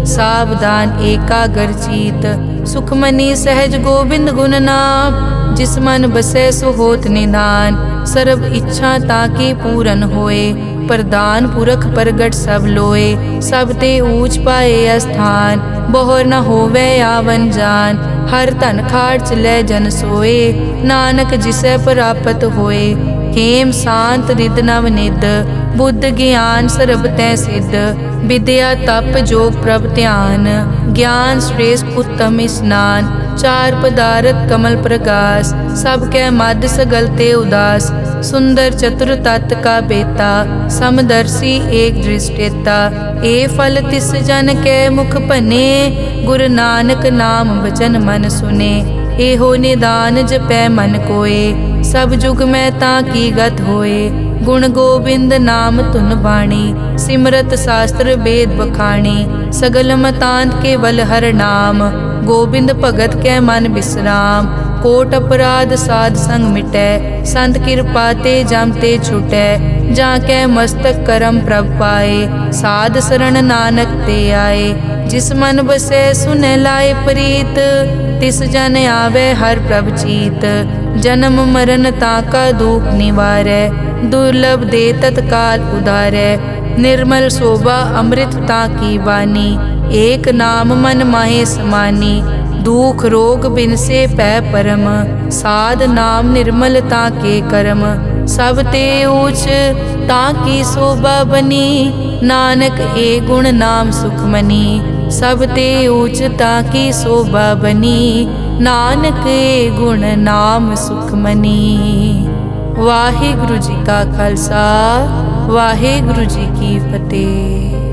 सावधान एकाग्र चीत। सुखमनी सहज गोबिंद गुण नाम, जिस मन बसै सो होत निधान। सर्ब इच्छा ताकी पूरन होए, प्रदान पुरख प्रगट सब लोए। सब ते ऊंच पाए स्थान, बहुर न होवे आवन जान। हर धन खाट चलै जन सोए, नानक जिसै प्राप्त होए। हेम शांत रिद नव निद, बुद्ध ज्ञान सर्ब तै सिद्ध। विद्या तप जोग प्रभ ध्यान, ज्ञान श्रेष्ठ उत्तम स्नान। चार पदारथ कमल प्रकाश, सब कै मद सगल ते उदास। सुंदर चतुर तत् का बेता, समदर्शी एक दृष्टेता। ए फल तिस जन कै मुख भने, गुरु नानक नाम बचन मन सुने। एहो निदान जपै मन कोय, सब जुग में ताकी गत होए। गुण गोबिंद नाम धुन बाणी, सिमरत शास्त्र वेद बखाणी। सगल मतांत केवल हर नाम, गोबिंद भगत कै मन विश्राम। कोट अपराध साध संग मिटै, संत कृपा ते जम ते छुटै। जाकै मस्तक करम प्रभ पाए, साध शरण नानक ते आए। जिस मन बसै सुनै लाए प्रीत, तिस जन आवे हर प्रभ चीत। जन्म मरण ताका दुख निवारै, दुर्लभ दे तत्काल उदारै। निर्मल शोभा अमृत ताकी वाणी, एक नाम मन माहे समानी। दुख रोग बिनसे पै परम, साध नाम निर्मल ताके करम। सब ते ऊच ताकी शोभा बनी, नानक ए गुण नाम सुखमनी। सब ते ऊच ताकी शोभा बनी, नानक ए गुण नाम सुखमनी। वाहिगुरु जी का खालसा, वाहिगुरु जी की फतेह।